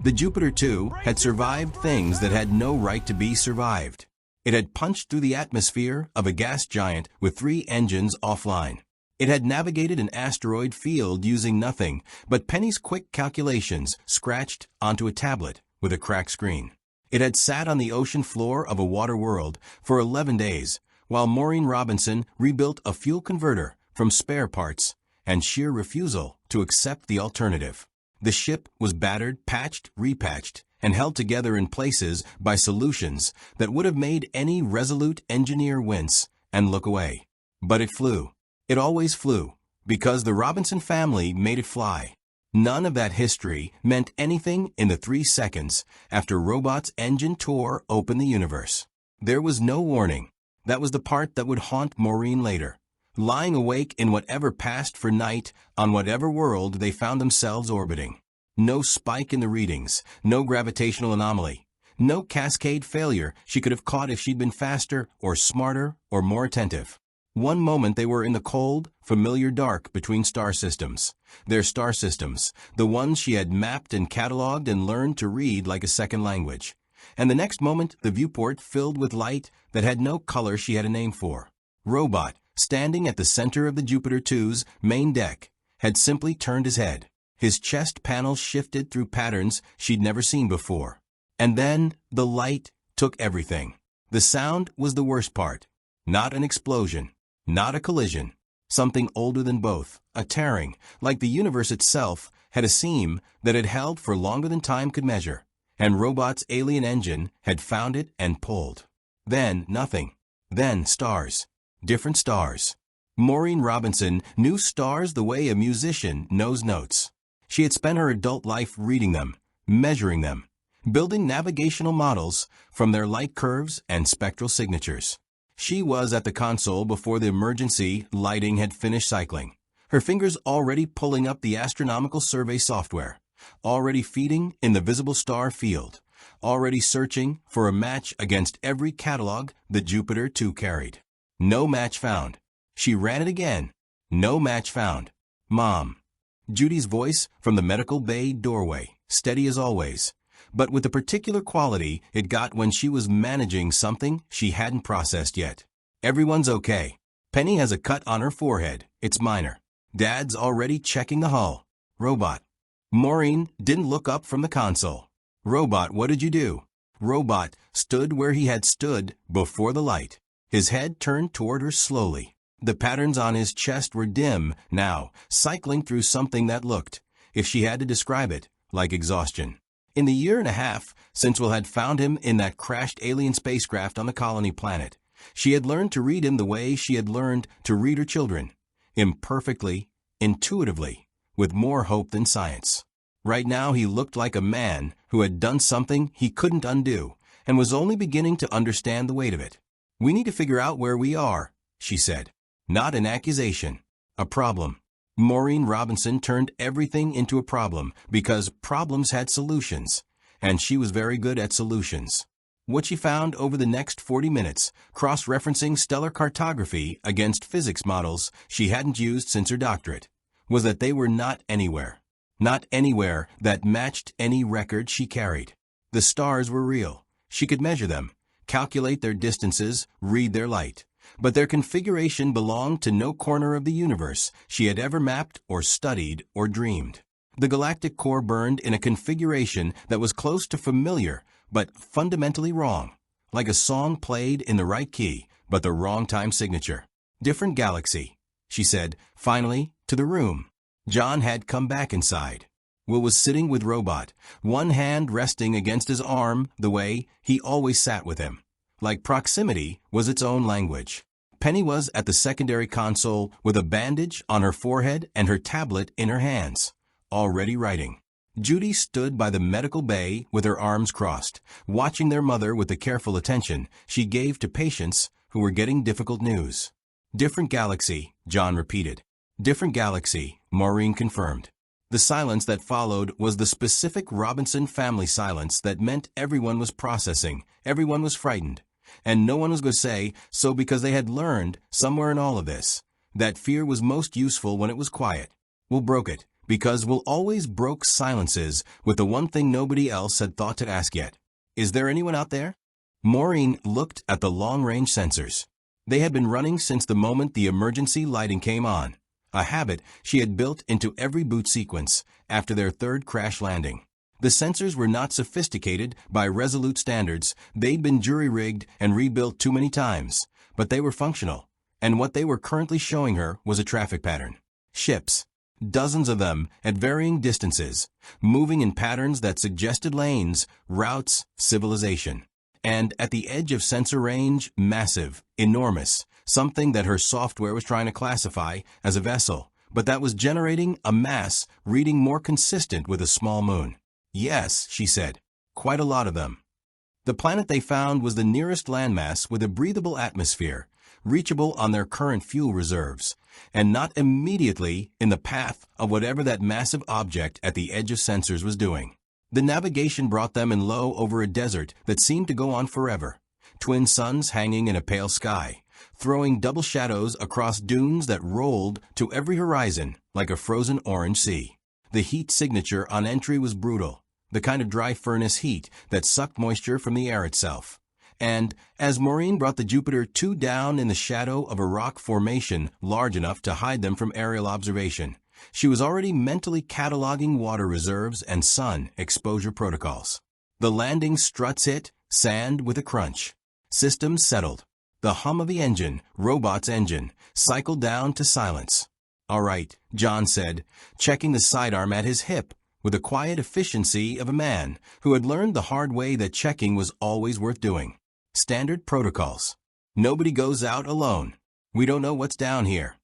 The Jupiter 2 had survived things that had no right to be survived. It had punched through the atmosphere of a gas giant with 3 engines offline. It had navigated an asteroid field using nothing but Penny's quick calculations scratched onto a tablet with a cracked screen. It had sat on the ocean floor of a water world for 11 days, while Maureen Robinson rebuilt a fuel converter from spare parts and sheer refusal to accept the alternative. The ship was battered, patched, repatched, and held together in places by solutions that would have made any resolute engineer wince and look away. But it flew. It always flew, because the Robinson family made it fly. None of that history meant anything in the 3 seconds after Robot's engine tore open the universe. There was no warning. That was the part that would haunt Maureen later. Lying awake in whatever passed for night on whatever world they found themselves orbiting. No spike in the readings, no gravitational anomaly, no cascade failure she could have caught if she'd been faster or smarter or more attentive. One moment they were in the cold, familiar dark between star systems. Their star systems, the ones she had mapped and cataloged and learned to read like a second language. And the next moment the viewport filled with light that had no color she had a name for. Robot, standing at the center of the Jupiter 2's main deck, had simply turned his head. His chest panel shifted through patterns she'd never seen before. And then the light took everything. The sound was the worst part. Not an explosion. Not a collision. Something older than both, a tearing, like the universe itself had a seam that had held for longer than time could measure, and Robot's alien engine had found it and pulled. Then nothing. Then stars. Different stars. Maureen Robinson knew stars the way a musician knows notes. She had spent her adult life reading them, measuring them, building navigational models from their light curves and spectral signatures. She was at the console before the emergency lighting had finished cycling, her fingers already pulling up the astronomical survey software, already feeding in the visible star field, already searching for a match against every catalog the Jupiter 2 carried. No match found. She ran it again. No match found. Mom. Judy's voice from the medical bay doorway, steady as always, but with the particular quality it got when she was managing something she hadn't processed yet. Everyone's okay. Penny has a cut on her forehead. It's minor. Dad's already checking the hull. Robot. Maureen didn't look up from the console. Robot, what did you do? Robot stood where he had stood before the light. His head turned toward her slowly. The patterns on his chest were dim now, cycling through something that looked, if she had to describe it, like exhaustion. In the year and a half since Will had found him in that crashed alien spacecraft on the colony planet, she had learned to read him the way she had learned to read her children, imperfectly, intuitively, with more hope than science. Right now he looked like a man who had done something he couldn't undo and was only beginning to understand the weight of it. We need to figure out where we are, she said. Not an accusation. A problem. Maureen Robinson turned everything into a problem because problems had solutions, and she was very good at solutions. What she found over the next 40 minutes, cross-referencing stellar cartography against physics models she hadn't used since her doctorate, was that they were not anywhere. Not anywhere that matched any record she carried. The stars were real. She could measure them, calculate their distances, read their light. But their configuration belonged to no corner of the universe she had ever mapped or studied or dreamed. The galactic core burned in a configuration that was close to familiar but fundamentally wrong, like a song played in the right key but the wrong time signature. Different galaxy, she said, finally, to the room. John had come back inside. Will was sitting with Robot, one hand resting against his arm the way he always sat with him. Like proximity was its own language. Penny was at the secondary console with a bandage on her forehead and her tablet in her hands, already writing. Judy stood by the medical bay with her arms crossed, watching their mother with the careful attention she gave to patients who were getting difficult news. Different galaxy, John repeated. Different galaxy, Maureen confirmed. The silence that followed was the specific Robinson family silence that meant everyone was processing, everyone was frightened. And no one was going to say so because they had learned, somewhere in all of this, that fear was most useful when it was quiet. Will broke it, because Will always broke silences with the one thing nobody else had thought to ask yet. Is there anyone out there? Maureen looked at the long-range sensors. They had been running since the moment the emergency lighting came on, a habit she had built into every boot sequence after their third crash landing. The sensors were not sophisticated by Resolute standards. They'd been jury-rigged and rebuilt too many times, but they were functional, and what they were currently showing her was a traffic pattern. Ships, dozens of them at varying distances, moving in patterns that suggested lanes, routes, civilization. And at the edge of sensor range, massive, enormous, something that her software was trying to classify as a vessel, but that was generating a mass reading more consistent with a small moon. Yes, she said, quite a lot of them. The planet they found was the nearest landmass with a breathable atmosphere, reachable on their current fuel reserves, and not immediately in the path of whatever that massive object at the edge of sensors was doing. The navigation brought them in low over a desert that seemed to go on forever, twin suns hanging in a pale sky, throwing double shadows across dunes that rolled to every horizon like a frozen orange sea. The heat signature on entry was brutal, the kind of dry furnace heat that sucked moisture from the air itself. And as Maureen brought the Jupiter 2 down in the shadow of a rock formation large enough to hide them from aerial observation, she was already mentally cataloging water reserves and sun exposure protocols. The landing struts hit sand with a crunch. Systems settled. The hum of the engine, robot's engine, cycled down to silence. All right, John said, checking the sidearm at his hip with the quiet efficiency of a man who had learned the hard way that checking was always worth doing. Standard protocols. Nobody goes out alone. We don't know what's down here.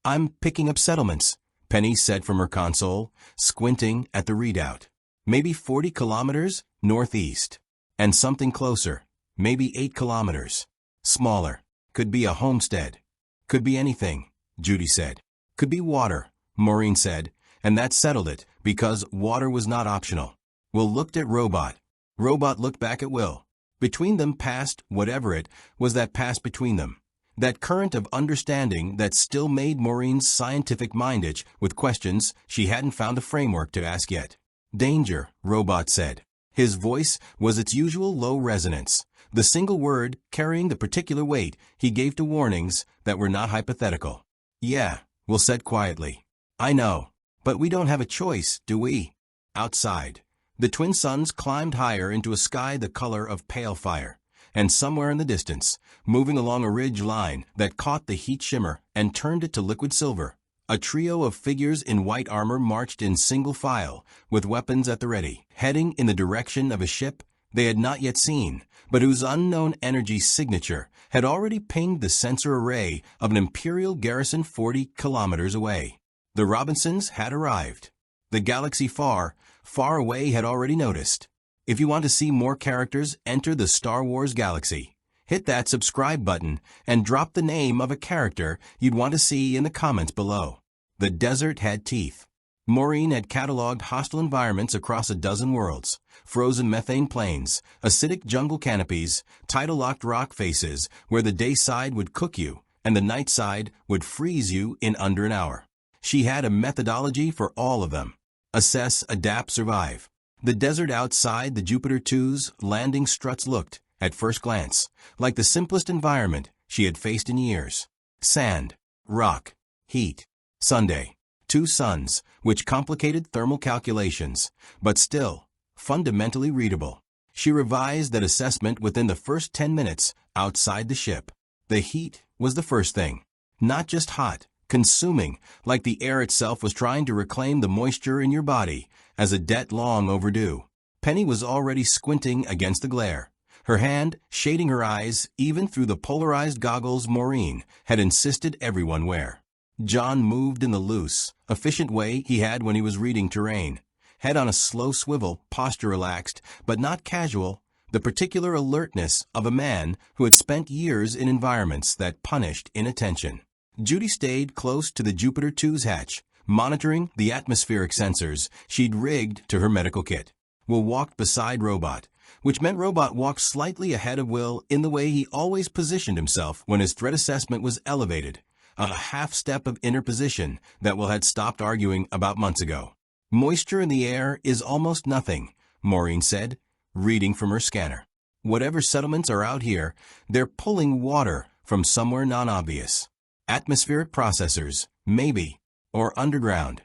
I'm picking up settlements, Penny said from her console, squinting at the readout. Maybe 40 kilometers northeast. And something closer, maybe 8 kilometers. Smaller. Could be a homestead. Could be anything, Judy said. Could be water, Maureen said, and that settled it, because water was not optional. Will looked at Robot. Robot looked back at Will. Between them passed whatever it was that passed between them. That current of understanding that still made Maureen's scientific mind itch with questions she hadn't found a framework to ask yet. Danger, Robot said. His voice was its usual low resonance, the single word carrying the particular weight he gave to warnings that were not hypothetical. Yeah, Will said quietly. I know, but we don't have a choice, do we? Outside, the twin suns climbed higher into a sky the color of pale fire, and somewhere in the distance, moving along a ridge line that caught the heat shimmer and turned it to liquid silver, a trio of figures in white armor marched in single file, with weapons at the ready, heading in the direction of a ship they had not yet seen, but whose unknown energy signature had already pinged the sensor array of an Imperial garrison 40 kilometers away. The Robinsons had arrived. The galaxy far, far away had already noticed. If you want to see more characters enter the Star Wars galaxy, hit that subscribe button and drop the name of a character you'd want to see in the comments below. The desert had teeth. Maureen had cataloged hostile environments across a dozen worlds, frozen methane plains, acidic jungle canopies, tidal-locked rock faces where the day side would cook you and the night side would freeze you in under an hour. She had a methodology for all of them. Assess, adapt, survive. The desert outside the Jupiter 2's landing struts looked, at first glance, like the simplest environment she had faced in years. Sand, rock, heat, Sunday. 2 suns, which complicated thermal calculations, but still, fundamentally readable. She revised that assessment within the first 10 minutes outside the ship. The heat was the first thing. Not just hot, consuming, like the air itself was trying to reclaim the moisture in your body as a debt long overdue. Penny was already squinting against the glare, her hand shading her eyes even through the polarized goggles Maureen had insisted everyone wear. John moved in the loose, efficient way he had when he was reading terrain. Head on a slow swivel, posture relaxed, but not casual, the particular alertness of a man who had spent years in environments that punished inattention. Judy stayed close to the Jupiter 2's hatch, monitoring the atmospheric sensors she'd rigged to her medical kit. Will walked beside Robot, which meant Robot walked slightly ahead of Will in the way he always positioned himself when his threat assessment was elevated, a half step of interposition that Will had stopped arguing about months ago. Moisture in the air is almost nothing, Maureen said, reading from her scanner. Whatever settlements are out here, they're pulling water from somewhere non-obvious. Atmospheric processors, maybe, or underground.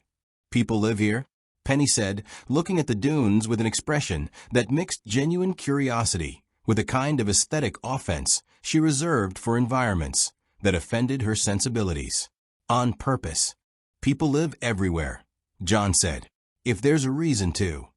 People live here? Penny said, looking at the dunes with an expression that mixed genuine curiosity with a kind of aesthetic offense she reserved for environments that offended her sensibilities. On purpose. People live everywhere, John said, if there's a reason to.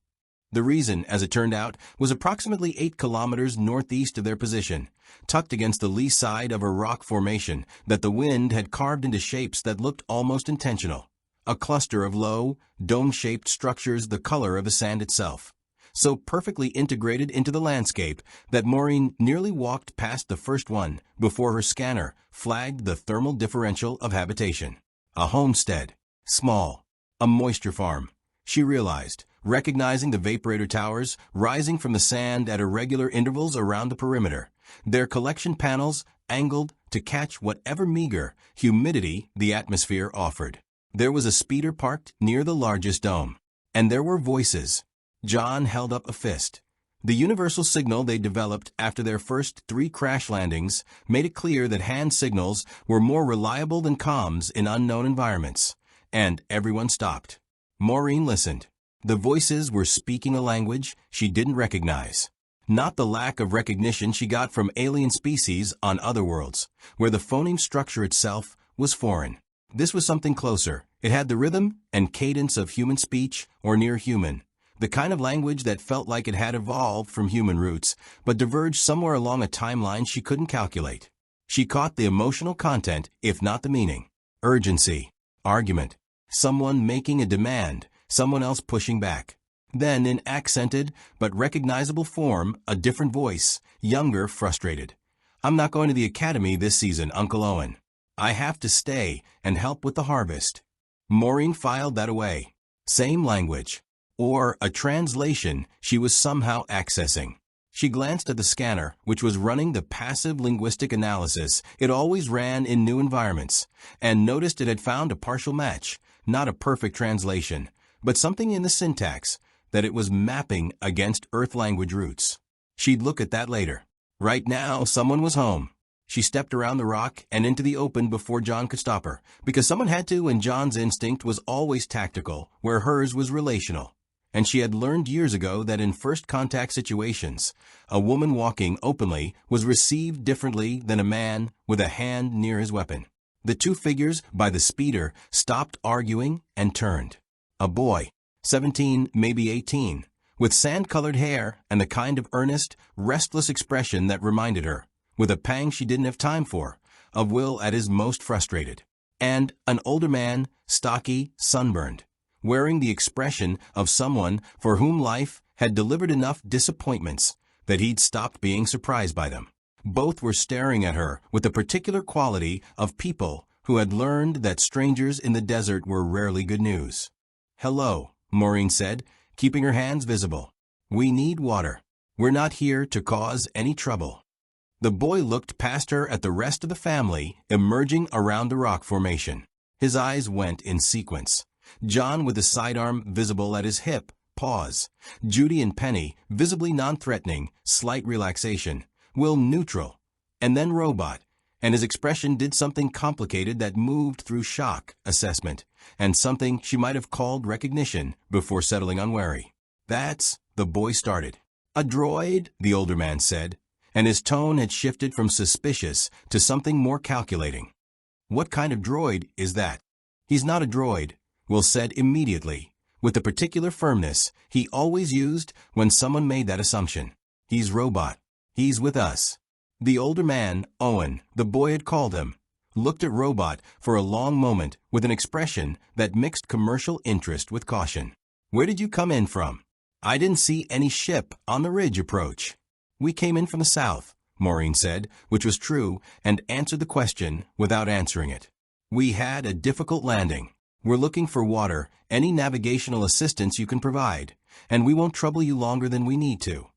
The reason, as it turned out, was approximately 8 kilometers northeast of their position, tucked against the lee side of a rock formation that the wind had carved into shapes that looked almost intentional. A cluster of low, dome-shaped structures the color of the sand itself, so perfectly integrated into the landscape that Maureen nearly walked past the first one before her scanner flagged the thermal differential of habitation. A homestead. Small. A moisture farm, she realized, recognizing the vaporator towers rising from the sand at irregular intervals around the perimeter, their collection panels angled to catch whatever meager humidity the atmosphere offered. There was a speeder parked near the largest dome. And there were voices. John held up a fist. The universal signal they developed after their first 3 crash landings made it clear that hand signals were more reliable than comms in unknown environments. And everyone stopped. Maureen listened. The voices were speaking a language she didn't recognize. Not the lack of recognition she got from alien species on other worlds, where the phoneme structure itself was foreign. This was something closer. It had the rhythm and cadence of human speech or near human, the kind of language that felt like it had evolved from human roots, but diverged somewhere along a timeline she couldn't calculate. She caught the emotional content, if not the meaning. Urgency. Argument. Someone making a demand, someone else pushing back. Then, in accented but recognizable form, a different voice, younger, frustrated. "I'm not going to the academy this season, Uncle Owen. I have to stay and help with the harvest." Maureen filed that away. Same language. Or a translation she was somehow accessing. She glanced at the scanner, which was running the passive linguistic analysis it always ran in new environments, and noticed it had found a partial match, not a perfect translation, but something in the syntax that it was mapping against Earth language roots. She'd look at that later. Right now, someone was home. She stepped around the rock and into the open before John could stop her, because someone had to, and John's instinct was always tactical, where hers was relational. And she had learned years ago that in first contact situations, a woman walking openly was received differently than a man with a hand near his weapon. The 2 figures by the speeder stopped arguing and turned. A boy, 17, maybe 18, with sand-colored hair and the kind of earnest, restless expression that reminded her, with a pang she didn't have time for, of Will at his most frustrated. And an older man, stocky, sunburned, wearing the expression of someone for whom life had delivered enough disappointments that he'd stopped being surprised by them. Both were staring at her with the particular quality of people who had learned that strangers in the desert were rarely good news. "Hello," Maureen said, keeping her hands visible. "We need water. We're not here to cause any trouble." The boy looked past her at the rest of the family emerging around the rock formation. His eyes went in sequence. John with the sidearm visible at his hip, pause. Judy and Penny, visibly non-threatening, slight relaxation. Will neutral. And then robot. And his expression did something complicated that moved through shock, assessment, and something she might have called recognition before settling on worry. "That's," the boy started. "A droid," the older man said, and his tone had shifted from suspicious to something more calculating. "What kind of droid is that?" "He's not a droid," Will said immediately, with the particular firmness he always used when someone made that assumption. "He's robot. He's with us." The older man, Owen, the boy had called him, looked at Robot for a long moment with an expression that mixed commercial interest with caution. "Where did you come in from?" "I didn't see any ship on the ridge approach." "We came in from the south," Maureen said, which was true, and answered the question without answering it. "We had a difficult landing. We're looking for water, any navigational assistance you can provide, and we won't trouble you longer than we need to."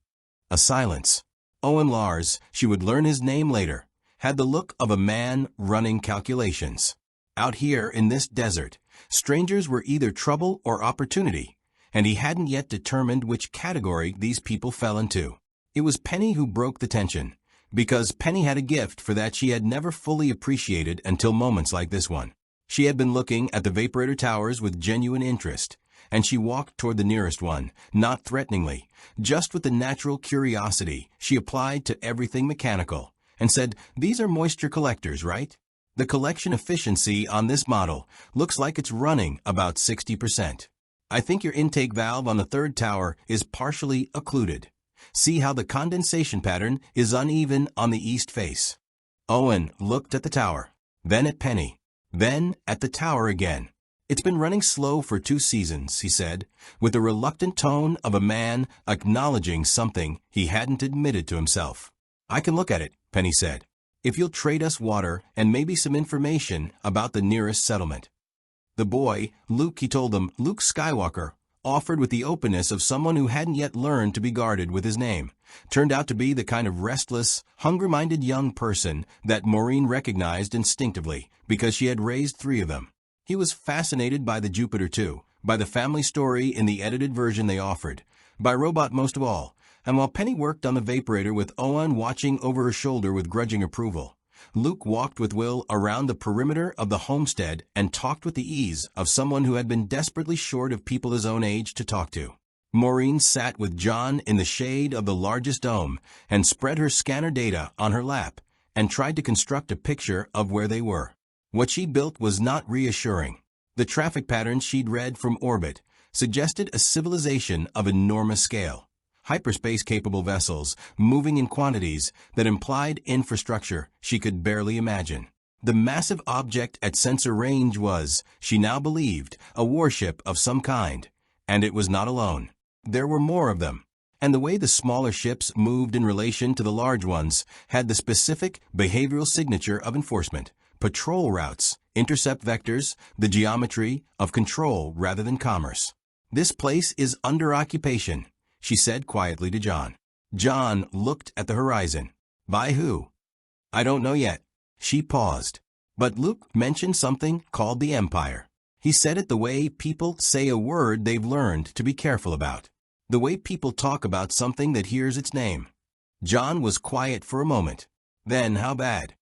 A silence. Owen Lars, she would learn his name later, had the look of a man running calculations. Out here in this desert, strangers were either trouble or opportunity, and he hadn't yet determined which category these people fell into. It was Penny who broke the tension, because Penny had a gift for that she had never fully appreciated until moments like this one. She had been looking at the Vaporator towers with genuine interest, and she walked toward the nearest one, not threateningly, just with the natural curiosity she applied to everything mechanical, and said, "These are moisture collectors, right? The collection efficiency on this model looks like it's running about 60%. I think your intake valve on the third tower is partially occluded. See how the condensation pattern is uneven on the east face." Owen looked at the tower, then at Penny, then at the tower again. "It's been running slow for 2 seasons," he said, with the reluctant tone of a man acknowledging something he hadn't admitted to himself. "I can look at it," Penny said, "if you'll trade us water and maybe some information about the nearest settlement." The boy, Luke, he told them, Luke Skywalker, offered with the openness of someone who hadn't yet learned to be guarded with his name, turned out to be the kind of restless, hunger-minded young person that Maureen recognized instinctively because she had raised 3 of them. He was fascinated by the Jupiter too, by the family story in the edited version they offered, by Robot most of all, and while Penny worked on the Vaporator with Owen watching over her shoulder with grudging approval, Luke walked with Will around the perimeter of the homestead and talked with the ease of someone who had been desperately short of people his own age to talk to. Maureen sat with John in the shade of the largest dome and spread her scanner data on her lap and tried to construct a picture of where they were. What she built was not reassuring. The traffic patterns she'd read from orbit suggested a civilization of enormous scale. Hyperspace-capable vessels, moving in quantities that implied infrastructure she could barely imagine. The massive object at sensor range was, she now believed, a warship of some kind, and it was not alone. There were more of them, and the way the smaller ships moved in relation to the large ones had the specific behavioral signature of enforcement, patrol routes, intercept vectors, the geometry of control rather than commerce. "This place is under occupation," she said quietly to John. John looked at the horizon. "By who?" "I don't know yet." She paused. "But Luke mentioned something called the Empire. He said it the way people say a word they've learned to be careful about. The way people talk about something that hears its name." John was quiet for a moment. "Then how bad?"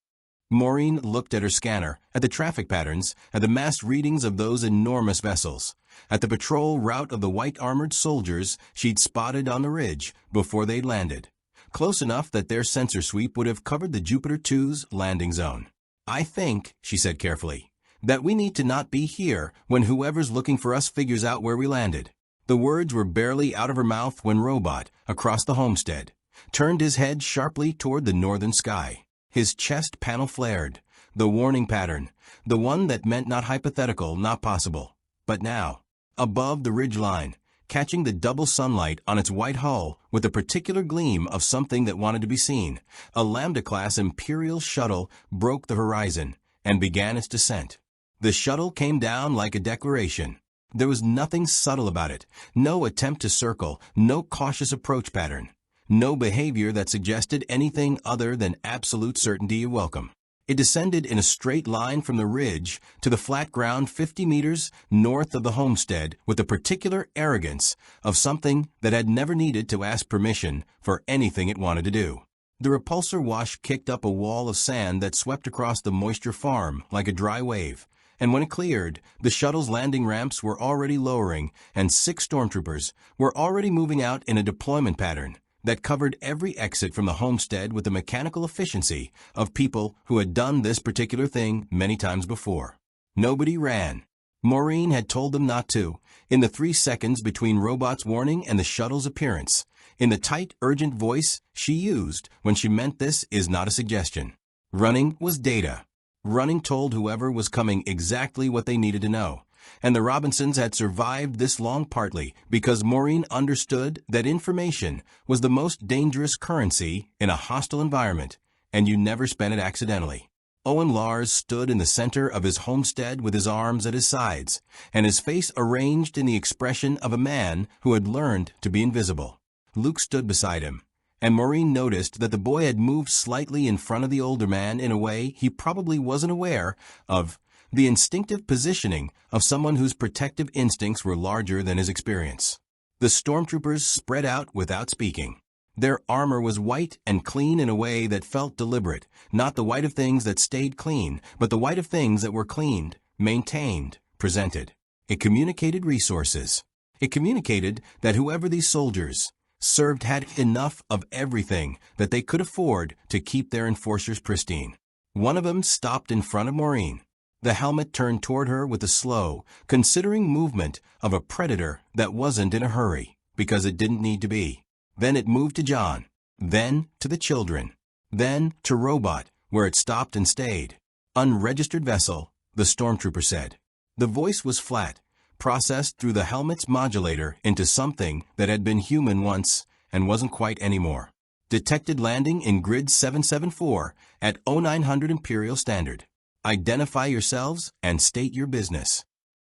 Maureen looked at her scanner, at the traffic patterns, at the mass readings of those enormous vessels, at the patrol route of the white-armored soldiers she'd spotted on the ridge before they'd landed, close enough that their sensor sweep would have covered the Jupiter 2's landing zone. "I think," she said carefully, "that we need to not be here when whoever's looking for us figures out where we landed." The words were barely out of her mouth when Robot, across the homestead, turned his head sharply toward the northern sky. His chest panel flared, the warning pattern, the one that meant not hypothetical, not possible. But now, above the ridge line, catching the double sunlight on its white hull with a particular gleam of something that wanted to be seen, a Lambda-class Imperial shuttle broke the horizon and began its descent. The shuttle came down like a declaration. There was nothing subtle about it, no attempt to circle, no cautious approach pattern. No behavior that suggested anything other than absolute certainty of welcome. It descended in a straight line from the ridge to the flat ground 50 meters north of the homestead with the particular arrogance of something that had never needed to ask permission for anything it wanted to do. The repulsor wash kicked up a wall of sand that swept across the moisture farm like a dry wave, and when it cleared, the shuttle's landing ramps were already lowering and 6 stormtroopers were already moving out in a deployment pattern that covered every exit from the homestead with the mechanical efficiency of people who had done this particular thing many times before. Nobody ran. Maureen had told them not to, in the 3 seconds between Robot's warning and the shuttle's appearance, in the tight, urgent voice she used when she meant this is not a suggestion. Running was data. Running told whoever was coming exactly what they needed to know. And the Robinsons had survived this long partly because Maureen understood that information was the most dangerous currency in a hostile environment, and you never spent it accidentally. Owen Lars stood in the center of his homestead with his arms at his sides, and his face arranged in the expression of a man who had learned to be invisible. Luke stood beside him, and Maureen noticed that the boy had moved slightly in front of the older man in a way he probably wasn't aware of the instinctive positioning of someone whose protective instincts were larger than his experience. The stormtroopers spread out without speaking. Their armor was white and clean in a way that felt deliberate, not the white of things that stayed clean, but the white of things that were cleaned, maintained, presented. It communicated resources. It communicated that whoever these soldiers served had enough of everything that they could afford to keep their enforcers pristine. One of them stopped in front of Maureen. The helmet turned toward her with the slow, considering movement of a predator that wasn't in a hurry, because it didn't need to be. Then it moved to John, then to the children, then to Robot, where it stopped and stayed. Unregistered vessel, the stormtrooper said. The voice was flat, processed through the helmet's modulator into something that had been human once and wasn't quite anymore. Detected landing in grid 774 at 0900 Imperial Standard. Identify yourselves and state your business.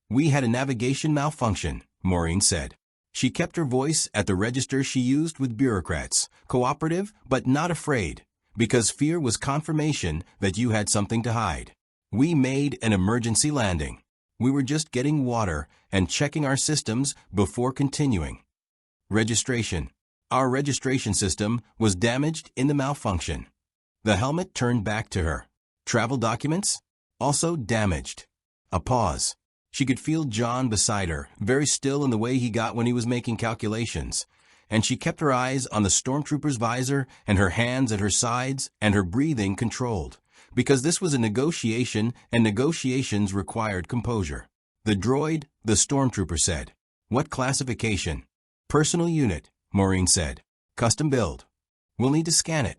We had a navigation malfunction, Maureen said. She kept her voice at the register she used with bureaucrats, cooperative but not afraid, because fear was confirmation that you had something to hide. We made an emergency landing. We were just getting water and checking our systems before continuing. Registration. Our registration system was damaged in the malfunction. The helmet turned back to her. Travel documents? Also damaged. A pause. She could feel John beside her, very still in the way he got when he was making calculations, and she kept her eyes on the stormtrooper's visor and her hands at her sides and her breathing controlled, because this was a negotiation and negotiations required composure. The droid, the stormtrooper said. What classification? Personal unit, Maureen said. Custom build. We'll need to scan it.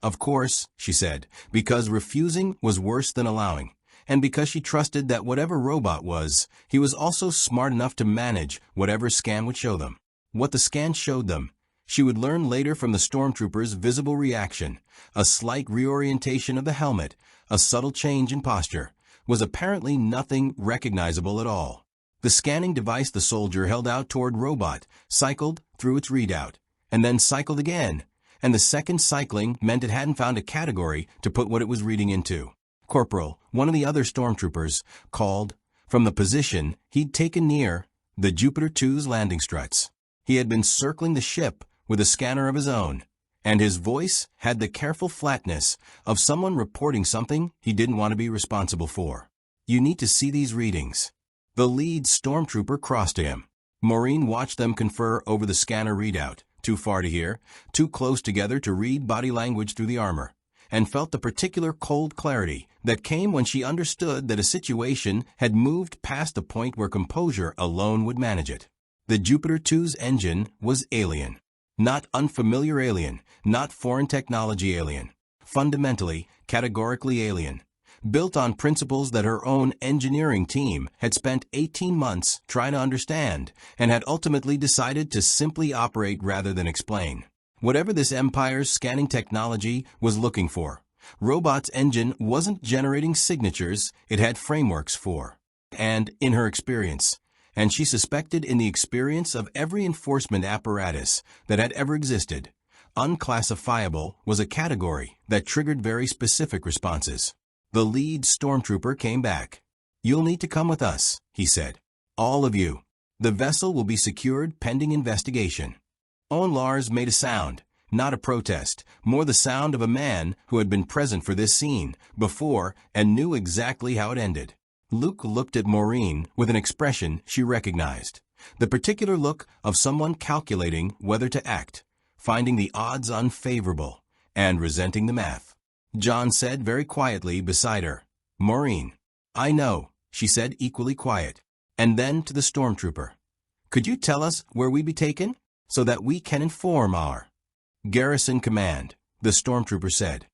Of course, she said, because refusing was worse than allowing. And because she trusted that whatever Robot was, he was also smart enough to manage whatever scan would show them. What the scan showed them, she would learn later from the stormtrooper's visible reaction, a slight reorientation of the helmet, a subtle change in posture, was apparently nothing recognizable at all. The scanning device the soldier held out toward Robot cycled through its readout, and then cycled again, and the second cycling meant it hadn't found a category to put what it was reading into. Corporal, one of the other stormtroopers, called from the position he'd taken near the Jupiter 2's landing struts. He had been circling the ship with a scanner of his own, and his voice had the careful flatness of someone reporting something he didn't want to be responsible for. You need to see these readings. The lead stormtrooper crossed to him. Maureen watched them confer over the scanner readout, too far to hear, too close together to read body language through the armor, and felt the particular cold clarity that came when she understood that a situation had moved past the point where composure alone would manage it. The Jupiter 2's engine was alien. Not unfamiliar alien, not foreign technology alien. Fundamentally, categorically alien. Built on principles that her own engineering team had spent 18 months trying to understand and had ultimately decided to simply operate rather than explain. Whatever this empire's scanning technology was looking for, Robot's engine wasn't generating signatures it had frameworks for. And, in her experience, and she suspected in the experience of every enforcement apparatus that had ever existed, unclassifiable was a category that triggered very specific responses. The lead stormtrooper came back. You'll need to come with us, he said. All of you. The vessel will be secured pending investigation. Owen Lars made a sound, not a protest, more the sound of a man who had been present for this scene before and knew exactly how it ended. Luke looked at Maureen with an expression she recognized, the particular look of someone calculating whether to act, finding the odds unfavorable, and resenting the math. John said very quietly beside her, Maureen. I know, she said equally quiet. And then to the stormtrooper. Could you tell us where we be taken, so that we can inform our garrison command, the stormtrooper said.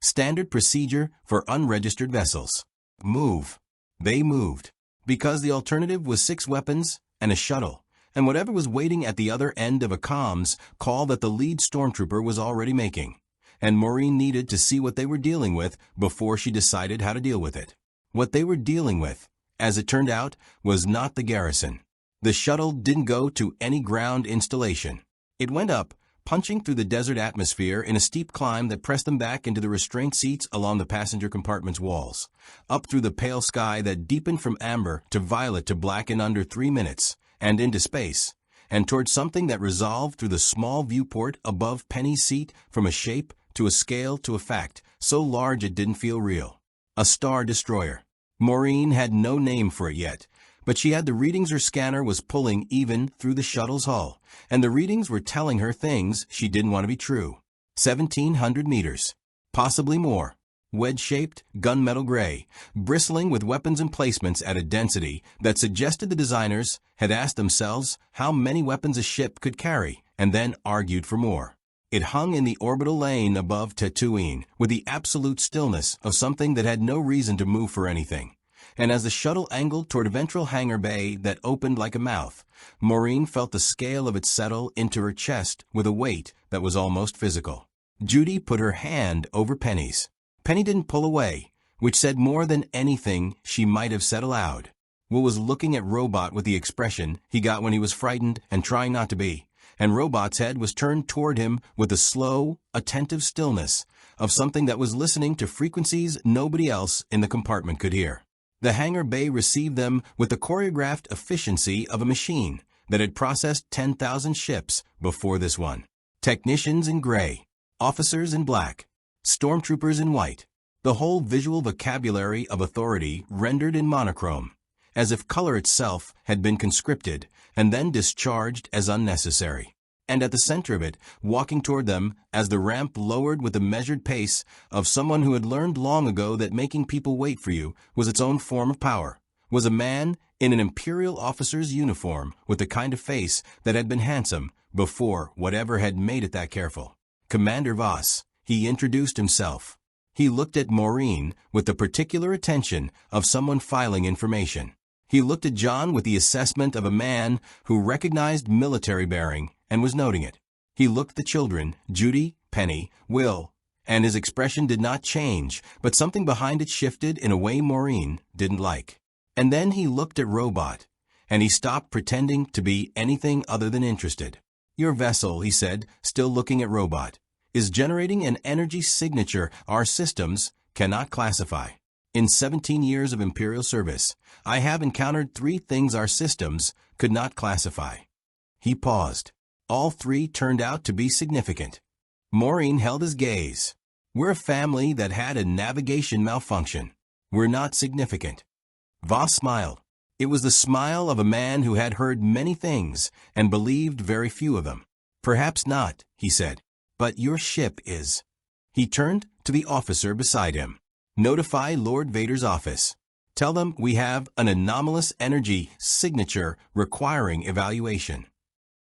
Standard procedure for unregistered vessels. Move. They moved, because the alternative was 6 weapons and a shuttle, and whatever was waiting at the other end of a comms call that the lead stormtrooper was already making, and Maureen needed to see what they were dealing with before she decided how to deal with it. What they were dealing with, as it turned out, was not the garrison. The shuttle didn't go to any ground installation. It went up, punching through the desert atmosphere in a steep climb that pressed them back into the restraint seats along the passenger compartment's walls, up through the pale sky that deepened from amber to violet to black in under 3 minutes, and into space, and toward something that resolved through the small viewport above Penny's seat from a shape to a scale to a fact, so large it didn't feel real. A star destroyer. Maureen had no name for it yet, but she had the readings her scanner was pulling even through the shuttle's hull, and the readings were telling her things she didn't want to be true. 1,700 meters. Possibly more. Wedge-shaped, gunmetal gray, bristling with weapons emplacements at a density that suggested the designers had asked themselves how many weapons a ship could carry, and then argued for more. It hung in the orbital lane above Tatooine with the absolute stillness of something that had no reason to move for anything. And as the shuttle angled toward a ventral hangar bay that opened like a mouth, Maureen felt the scale of it settle into her chest with a weight that was almost physical. Judy put her hand over Penny's. Penny didn't pull away, which said more than anything she might have said aloud. Will was looking at Robot with the expression he got when he was frightened and trying not to be, and Robot's head was turned toward him with the slow, attentive stillness of something that was listening to frequencies nobody else in the compartment could hear. The hangar bay received them with the choreographed efficiency of a machine that had processed 10,000 ships before this one. Technicians in gray, officers in black, stormtroopers in white, the whole visual vocabulary of authority rendered in monochrome, as if color itself had been conscripted and then discharged as unnecessary. And at the center of it, walking toward them as the ramp lowered with the measured pace of someone who had learned long ago that making people wait for you was its own form of power, was a man in an imperial officer's uniform with the kind of face that had been handsome before whatever had made it that careful. Commander Voss. He introduced himself. He looked at Maureen with the particular attention of someone filing information. He looked at John with the assessment of a man who recognized military bearing and was noting it. He looked at the children, Judy, Penny, Will, and his expression did not change, but something behind it shifted in a way Maureen didn't like. And then he looked at Robot, and he stopped pretending to be anything other than interested. Your vessel, he said, still looking at Robot, is generating an energy signature our systems cannot classify. In 17 years of Imperial service, I have encountered 3 things our systems could not classify. He paused. All 3 turned out to be significant. Maureen held his gaze. We're a family that had a navigation malfunction. We're not significant. Voss smiled. It was the smile of a man who had heard many things and believed very few of them. Perhaps not, he said. But your ship is. He turned to the officer beside him. Notify Lord Vader's office. Tell them we have an anomalous energy signature requiring evaluation.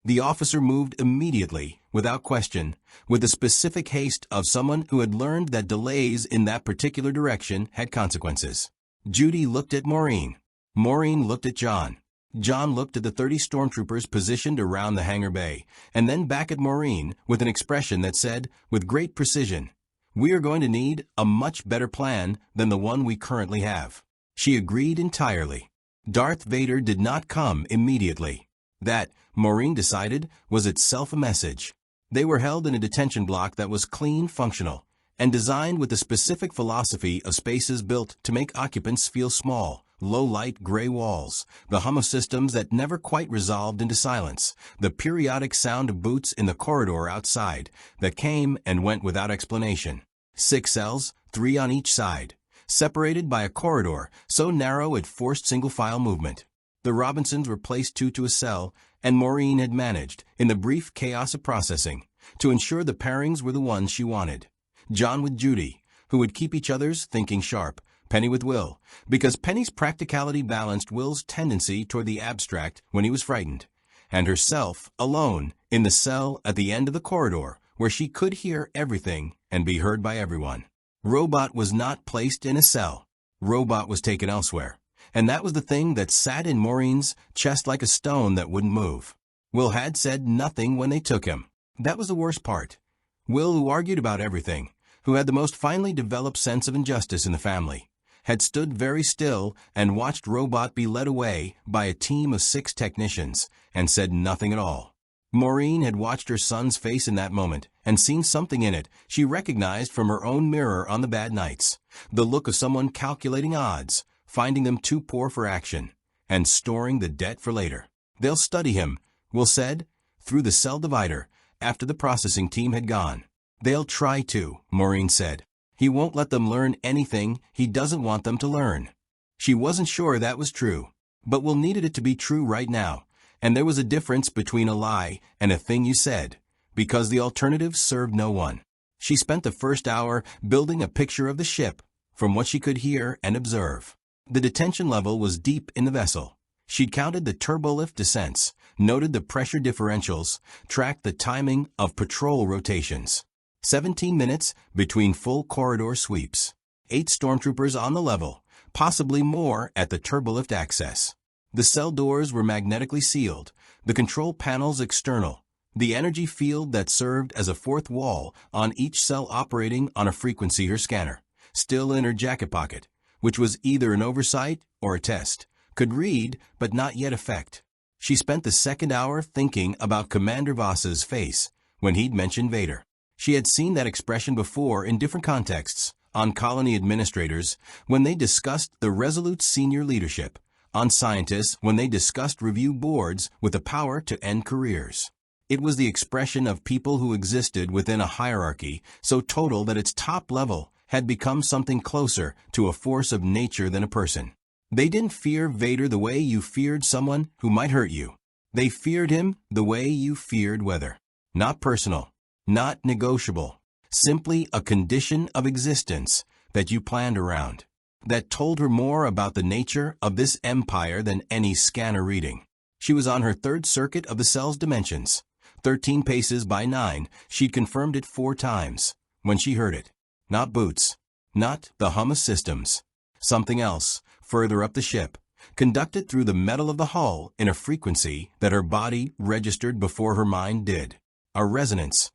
The officer moved immediately, without question, with the specific haste of someone who had learned that delays in that particular direction had consequences. Judy looked at Maureen. Maureen looked at John. John looked at the 30 stormtroopers positioned around the hangar bay, and then back at Maureen with an expression that said, with great precision, we are going to need a much better plan than the one we currently have. She agreed entirely. Darth Vader did not come immediately. That, Maureen decided, was itself a message. They were held in a detention block that was clean, functional, and designed with the specific philosophy of spaces built to make occupants feel small. Low-light gray walls, the hum of systems that never quite resolved into silence, the periodic sound of boots in the corridor outside that came and went without explanation. 6 cells, 3 on each side, separated by a corridor so narrow it forced single-file movement. The Robinsons were placed 2 to a cell, and Maureen had managed, in the brief chaos of processing, to ensure the pairings were the ones she wanted. John with Judy, who would keep each other's thinking sharp, Penny with Will, because Penny's practicality balanced Will's tendency toward the abstract when he was frightened, and herself alone in the cell at the end of the corridor where she could hear everything and be heard by everyone. Robot was not placed in a cell. Robot was taken elsewhere, and that was the thing that sat in Maureen's chest like a stone that wouldn't move. Will had said nothing when they took him. That was the worst part. Will, who argued about everything, who had the most finely developed sense of injustice in the family, had stood very still and watched Robot be led away by a team of 6 technicians and said nothing at all. Maureen had watched her son's face in that moment and seen something in it she recognized from her own mirror on the bad nights. The look of someone calculating odds, finding them too poor for action, and storing the debt for later. They'll study him, Will said, through the cell divider, after the processing team had gone. They'll try to, Maureen said. He won't let them learn anything he doesn't want them to learn. She wasn't sure that was true, but Will needed it to be true right now, and there was a difference between a lie and a thing you said, because the alternative served no one. She spent the first hour building a picture of the ship, from what she could hear and observe. The detention level was deep in the vessel. She'd counted the turbolift descents, noted the pressure differentials, tracked the timing of patrol rotations. 17 minutes between full corridor sweeps. 8 stormtroopers on the level, possibly more at the turbolift access. The cell doors were magnetically sealed, the control panels external, the energy field that served as a fourth wall on each cell operating on a frequency her scanner, still in her jacket pocket, which was either an oversight or a test, could read but not yet affect. She spent the second hour thinking about Commander Voss's face when he'd mentioned Vader. She had seen that expression before in different contexts, on colony administrators when they discussed the resolute senior leadership, on scientists when they discussed review boards with the power to end careers. It was the expression of people who existed within a hierarchy so total that its top level had become something closer to a force of nature than a person. They didn't fear Vader the way you feared someone who might hurt you. They feared him the way you feared weather. Not personal, not negotiable, simply a condition of existence that you planned around, that told her more about the nature of this empire than any scanner reading. She was on her third circuit of the cell's dimensions. 13 paces by 9, she'd confirmed it 4 times, when she heard it. Not boots, not the hum of systems. Something else, further up the ship, conducted through the metal of the hull in a frequency that her body registered before her mind did. A resonance,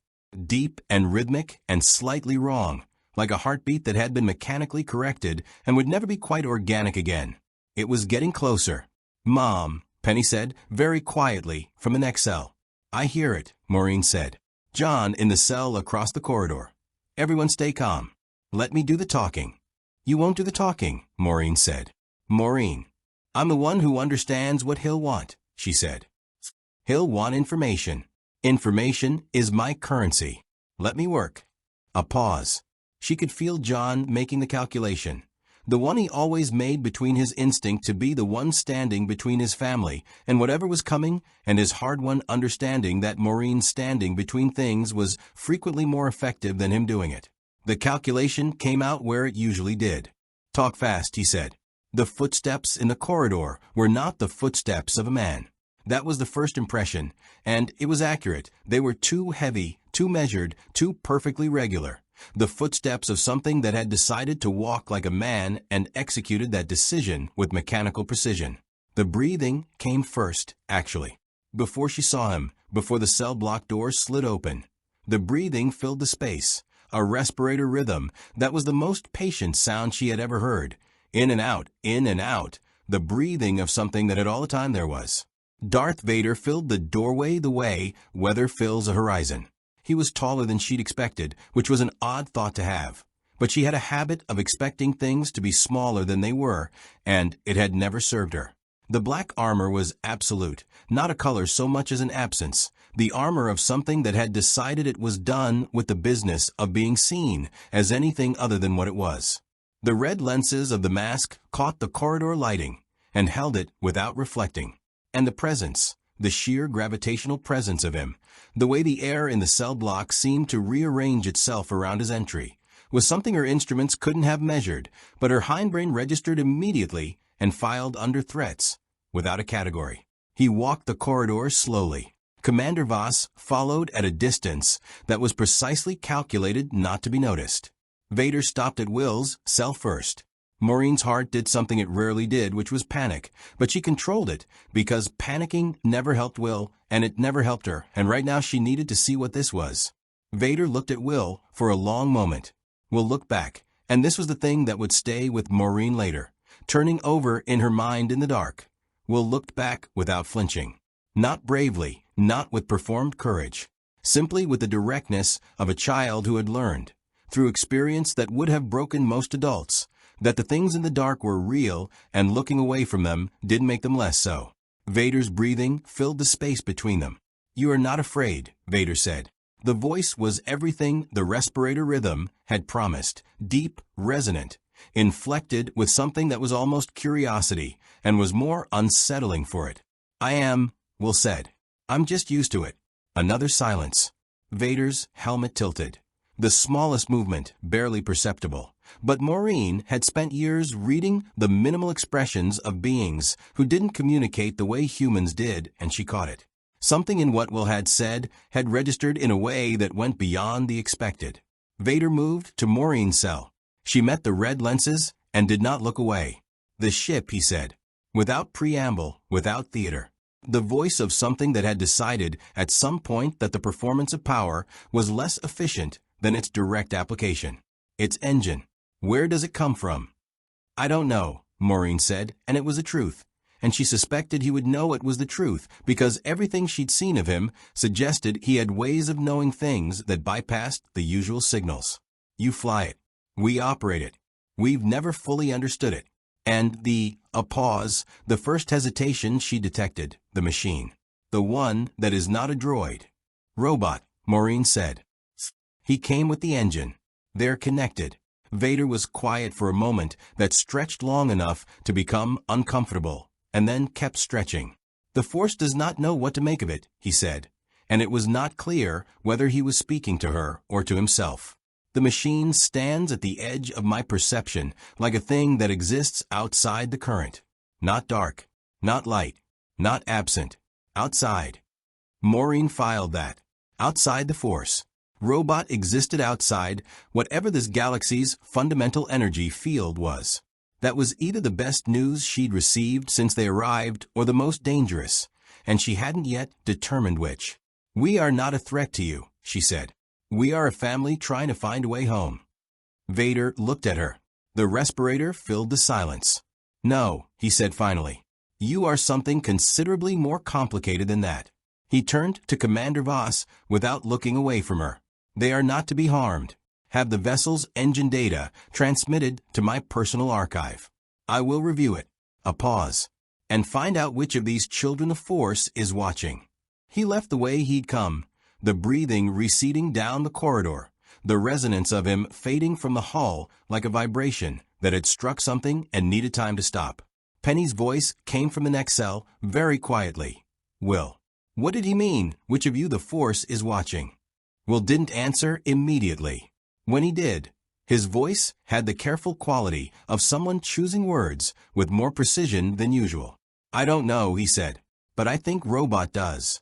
deep and rhythmic and slightly wrong, like a heartbeat that had been mechanically corrected and would never be quite organic again. It was getting closer. "Mom," Penny said, very quietly, from the next cell. "I hear it," Maureen said. John in the cell across the corridor. "Everyone stay calm. Let me do the talking." "You won't do the talking," Maureen said. "Maureen, I'm the one who understands what he'll want," she said. "He'll want information. Information is my currency. Let me work." A pause. She could feel John making the calculation, the one he always made between his instinct to be the one standing between his family and whatever was coming and his hard-won understanding that Maureen's standing between things was frequently more effective than him doing it. The calculation came out where it usually did. "Talk fast," he said. The footsteps in the corridor were not the footsteps of a man. That was the first impression, and it was accurate. They were too heavy, too measured, too perfectly regular. The footsteps of something that had decided to walk like a man and executed that decision with mechanical precision. The breathing came first, actually. Before she saw him, before the cell block door slid open, the breathing filled the space, a respirator rhythm that was the most patient sound she had ever heard. In and out, the breathing of something that had all the time there was. Darth Vader filled the doorway the way weather fills a horizon. He was taller than she'd expected, which was an odd thought to have. But she had a habit of expecting things to be smaller than they were, and it had never served her. The black armor was absolute, not a color so much as an absence, the armor of something that had decided it was done with the business of being seen as anything other than what it was. The red lenses of the mask caught the corridor lighting and held it without reflecting. And the presence, the sheer gravitational presence of him, the way the air in the cell block seemed to rearrange itself around his entry, was something her instruments couldn't have measured, but her hindbrain registered immediately and filed under threats, without a category. He walked the corridor slowly. Commander Voss followed at a distance that was precisely calculated not to be noticed. Vader stopped at Will's cell first. Maureen's heart did something it rarely did, which was panic, but she controlled it because panicking never helped Will, and it never helped her, and right now she needed to see what this was. Vader looked at Will for a long moment. Will looked back, and this was the thing that would stay with Maureen later, turning over in her mind in the dark. Will looked back without flinching. Not bravely, not with performed courage, simply with the directness of a child who had learned, through experience that would have broken most adults, that the things in the dark were real and looking away from them didn't make them less so. Vader's breathing filled the space between them. "You are not afraid," Vader said. The voice was everything the respirator rhythm had promised, deep, resonant, inflected with something that was almost curiosity and was more unsettling for it. "I am," Will said. "I'm just used to it." Another silence. Vader's helmet tilted. The smallest movement, barely perceptible. But Maureen had spent years reading the minimal expressions of beings who didn't communicate the way humans did, and she caught it. Something in what Will had said had registered in a way that went beyond the expected. Vader moved to Maureen's cell. She met the red lenses and did not look away. "The ship," he said, without preamble, without theater. The voice of something that had decided at some point that the performance of power was less efficient than its direct application. "Its engine. Where does it come from?" "I don't know," Maureen said, and it was the truth. And she suspected he would know it was the truth because everything she'd seen of him suggested he had ways of knowing things that bypassed the usual signals. "You fly it. We operate it. We've never fully understood it." And a pause, the first hesitation she detected, the machine. "The one that is not a droid." "Robot," Maureen said. "He came with the engine. They're connected." Vader was quiet for a moment that stretched long enough to become uncomfortable, and then kept stretching. "The Force does not know what to make of it," he said, and it was not clear whether he was speaking to her or to himself. "The machine stands at the edge of my perception like a thing that exists outside the current. Not dark, not light, not absent. Outside." Maureen filed that. Outside the Force. Robot existed outside whatever this galaxy's fundamental energy field was. That was either the best news she'd received since they arrived or the most dangerous, and she hadn't yet determined which. "We are not a threat to you," she said. "We are a family trying to find a way home." Vader looked at her. The respirator filled the silence. "No," he said finally. "You are something considerably more complicated than that." He turned to Commander Voss without looking away from her. "They are not to be harmed. Have the vessel's engine data transmitted to my personal archive. I will review it." A pause. "And find out which of these children of Force is watching." He left the way he'd come, the breathing receding down the corridor, the resonance of him fading from the hull like a vibration that had struck something and needed time to stop. Penny's voice came from the next cell, very quietly. "Will, what did he mean, which of you the Force is watching?" Will didn't answer immediately. When he did, his voice had the careful quality of someone choosing words with more precision than usual. "I don't know," he said, "but I think Robot does."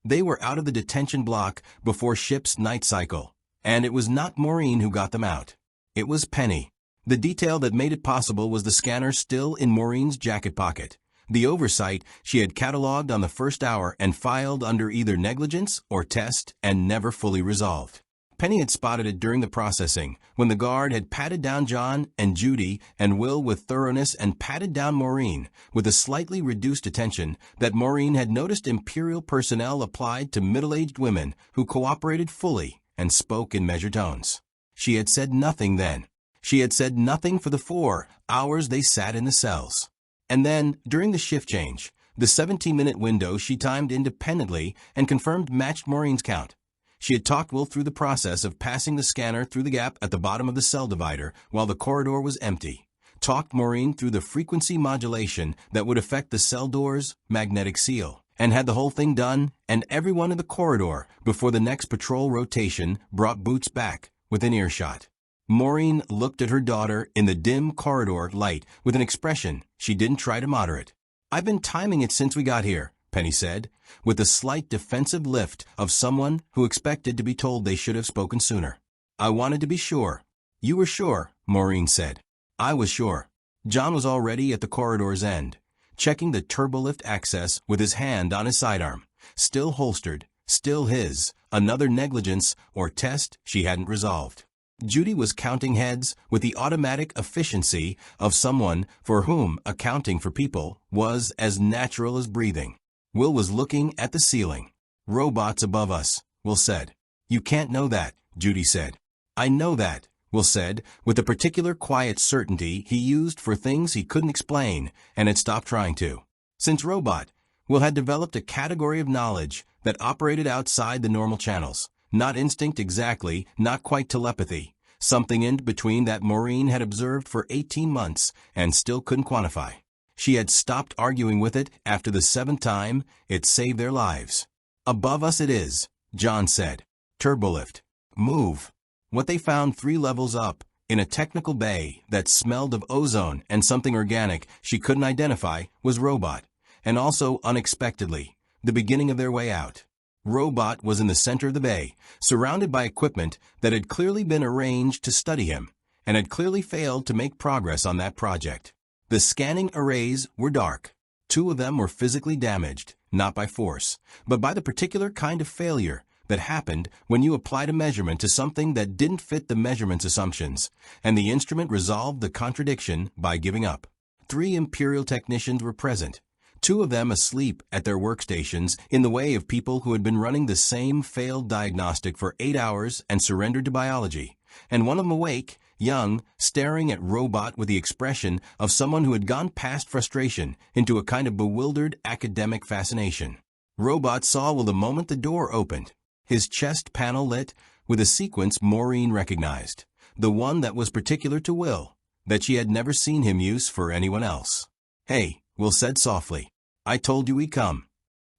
They were out of the detention block before ship's night cycle, and it was not Maureen who got them out. It was Penny. The detail that made it possible was the scanner still in Maureen's jacket pocket. The oversight she had catalogued on the first hour and filed under either negligence or test and never fully resolved. Penny had spotted it during the processing, when the guard had patted down John and Judy and Will with thoroughness and patted down Maureen with a slightly reduced attention that Maureen had noticed Imperial personnel applied to middle-aged women who cooperated fully and spoke in measured tones. She had said nothing then. She had said nothing for the 4 hours they sat in the cells. And then, during the shift change, the 17-minute window she timed independently and confirmed matched Maureen's count. She had talked Will through the process of passing the scanner through the gap at the bottom of the cell divider while the corridor was empty. Talked Maureen through the frequency modulation that would affect the cell door's magnetic seal. And had the whole thing done and everyone in the corridor before the next patrol rotation brought Boots back within earshot. Maureen looked at her daughter in the dim corridor light with an expression she didn't try to moderate. "I've been timing it since we got here," Penny said, with the slight defensive lift of someone who expected to be told they should have spoken sooner. "I wanted to be sure." "You were sure," Maureen said. "I was sure." John was already at the corridor's end, checking the turbolift access with his hand on his sidearm, still holstered, still his, another negligence or test she hadn't resolved. Judy was counting heads with the automatic efficiency of someone for whom accounting for people was as natural as breathing. Will was looking at the ceiling. Robots above us, Will said. You can't know that, Judy said. I know that, Will said, with the particular quiet certainty he used for things he couldn't explain and had stopped trying to. Since robot, Will had developed a category of knowledge that operated outside the normal channels. Not instinct exactly, not quite telepathy. Something in between that Maureen had observed for 18 months and still couldn't quantify. She had stopped arguing with it after the 7th time it saved their lives. Above us it is, John said. Turbolift. Move. What they found 3 levels up, in a technical bay that smelled of ozone and something organic she couldn't identify, was Robot. And also, unexpectedly, the beginning of their way out. Robot was in the center of the bay, surrounded by equipment that had clearly been arranged to study him, and had clearly failed to make progress on that project. The scanning arrays were dark. 2 of them were physically damaged, not by force, but by the particular kind of failure that happened when you applied a measurement to something that didn't fit the measurement's assumptions, and the instrument resolved the contradiction by giving up. 3 Imperial technicians were present, 2 of them asleep at their workstations in the way of people who had been running the same failed diagnostic for 8 hours and surrendered to biology, and one of them awake, young, staring at Robot with the expression of someone who had gone past frustration into a kind of bewildered academic fascination. Robot saw Will the moment the door opened. His chest panel lit with a sequence Maureen recognized, the one that was particular to Will, that she had never seen him use for anyone else. Hey, Will said softly. I told you he'd come.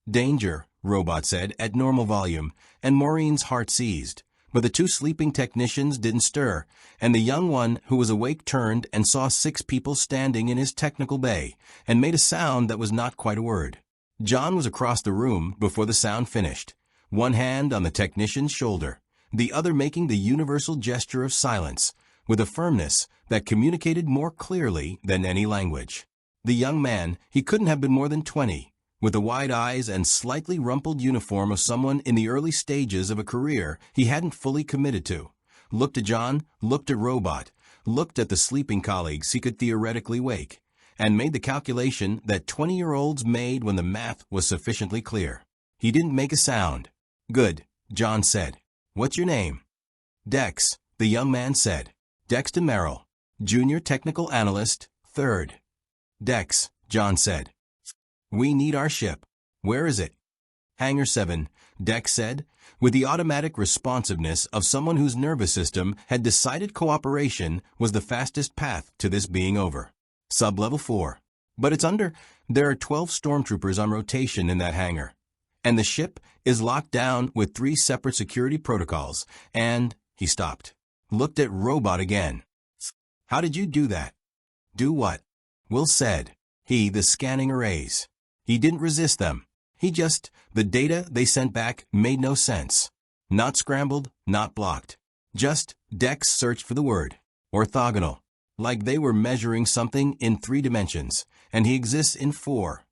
Danger, Robot said at normal volume, and Maureen's heart seized. But the 2 sleeping technicians didn't stir, and the young one who was awake turned and saw 6 people standing in his technical bay, and made a sound that was not quite a word. John was across the room before the sound finished, one hand on the technician's shoulder, the other making the universal gesture of silence, with a firmness that communicated more clearly than any language. The young man, he couldn't have been more than 20, with the wide eyes and slightly rumpled uniform of someone in the early stages of a career he hadn't fully committed to, looked at John, looked at Robot, looked at the sleeping colleagues he could theoretically wake, and made the calculation that 20-year-olds made when the math was sufficiently clear. He didn't make a sound. Good, John said. What's your name? Dex, the young man said. Dexton Merrill, Junior Technical Analyst, 3rd. Dex, John said. We need our ship. Where is it? Hangar 7, Dex said, with the automatic responsiveness of someone whose nervous system had decided cooperation was the fastest path to this being over. Sub-level 4. But it's under. There are 12 stormtroopers on rotation in that hangar. And the ship is locked down with 3 separate security protocols, and, he stopped. Looked at Robot again. How did you do that? Do what? Will said. The scanning arrays. He didn't resist them. The data they sent back made no sense. Not scrambled, not blocked. Just, Dex searched for the word. Orthogonal. Like they were measuring something in 3 dimensions, and he exists in 4.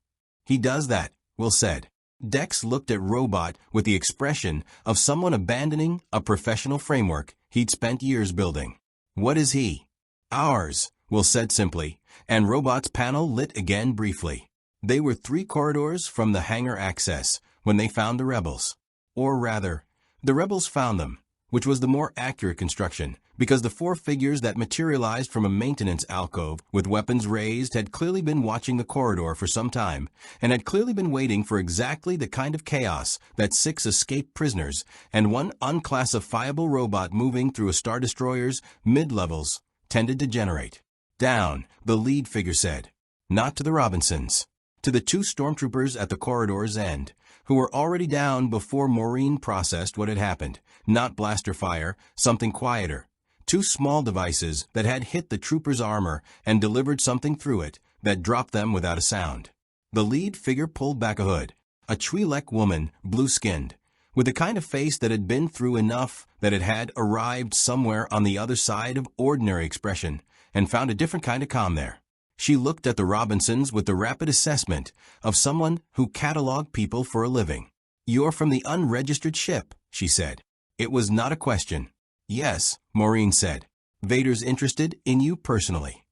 He does that, Will said. Dex looked at Robot with the expression of someone abandoning a professional framework he'd spent years building. What is he? Ours, Will said simply, and Robot's panel lit again briefly. They were 3 corridors from the hangar access when they found the rebels. Or rather, the rebels found them, which was the more accurate construction, because the 4 figures that materialized from a maintenance alcove with weapons raised had clearly been watching the corridor for some time, and had clearly been waiting for exactly the kind of chaos that 6 escaped prisoners and 1 unclassifiable robot moving through a Star Destroyer's mid-levels tended to generate. Down, the lead figure said. Not to the Robinsons. To the 2 stormtroopers at the corridor's end, who were already down before Maureen processed what had happened. Not blaster fire, something quieter. 2 small devices that had hit the trooper's armor and delivered something through it that dropped them without a sound. The lead figure pulled back a hood. A Twi'lek woman, blue-skinned, with the kind of face that had been through enough that it had arrived somewhere on the other side of ordinary expression and found a different kind of calm there. She looked at the Robinsons with the rapid assessment of someone who cataloged people for a living. You're from the unregistered ship, she said. It was not a question. Yes, Maureen said. Vader's interested in you personally.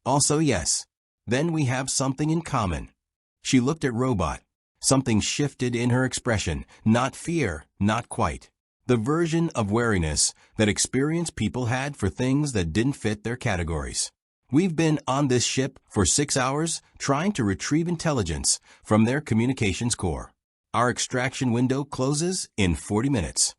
Also yes. Then we have something in common. She looked at Robot. Something shifted in her expression, not fear, not quite. The version of wariness that experienced people had for things that didn't fit their categories. We've been on this ship for 6 hours trying to retrieve intelligence from their communications core. Our extraction window closes in 40 minutes.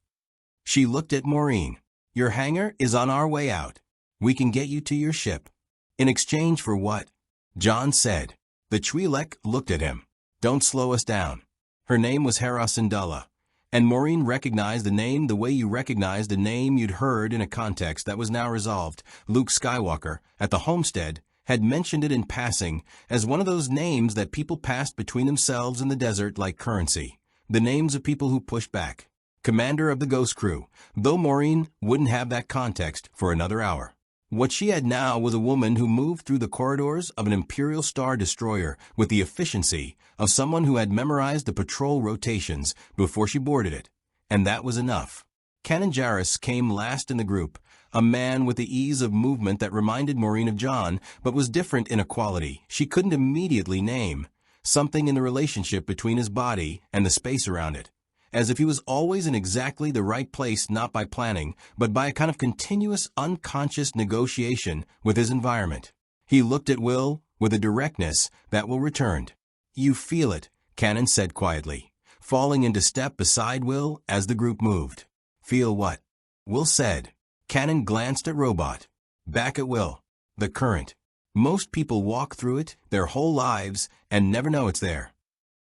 She looked at Maureen. Your hangar is on our way out. We can get you to your ship. In exchange for what? John said. The Twi'lek looked at him. Don't slow us down. Her name was Hera Syndulla, and Maureen recognized the name the way you recognized a name you'd heard in a context that was now resolved. Luke Skywalker, at the homestead, had mentioned it in passing as one of those names that people passed between themselves in the desert like currency. The names of people who pushed back. Commander of the Ghost Crew, though Maureen wouldn't have that context for another hour. What she had now was a woman who moved through the corridors of an Imperial Star Destroyer with the efficiency of someone who had memorized the patrol rotations before she boarded it. And that was enough. Kanan Jarrus came last in the group, a man with the ease of movement that reminded Maureen of John, but was different in a quality she couldn't immediately name, something in the relationship between his body and the space around it. As if he was always in exactly the right place, not by planning, but by a kind of continuous unconscious negotiation with his environment. He looked at Will with a directness that Will returned. You feel it, Kanan said quietly, falling into step beside Will as the group moved. Feel what? Will said. Kanan glanced at Robot. Back at Will. The current. Most people walk through it their whole lives and never know it's there.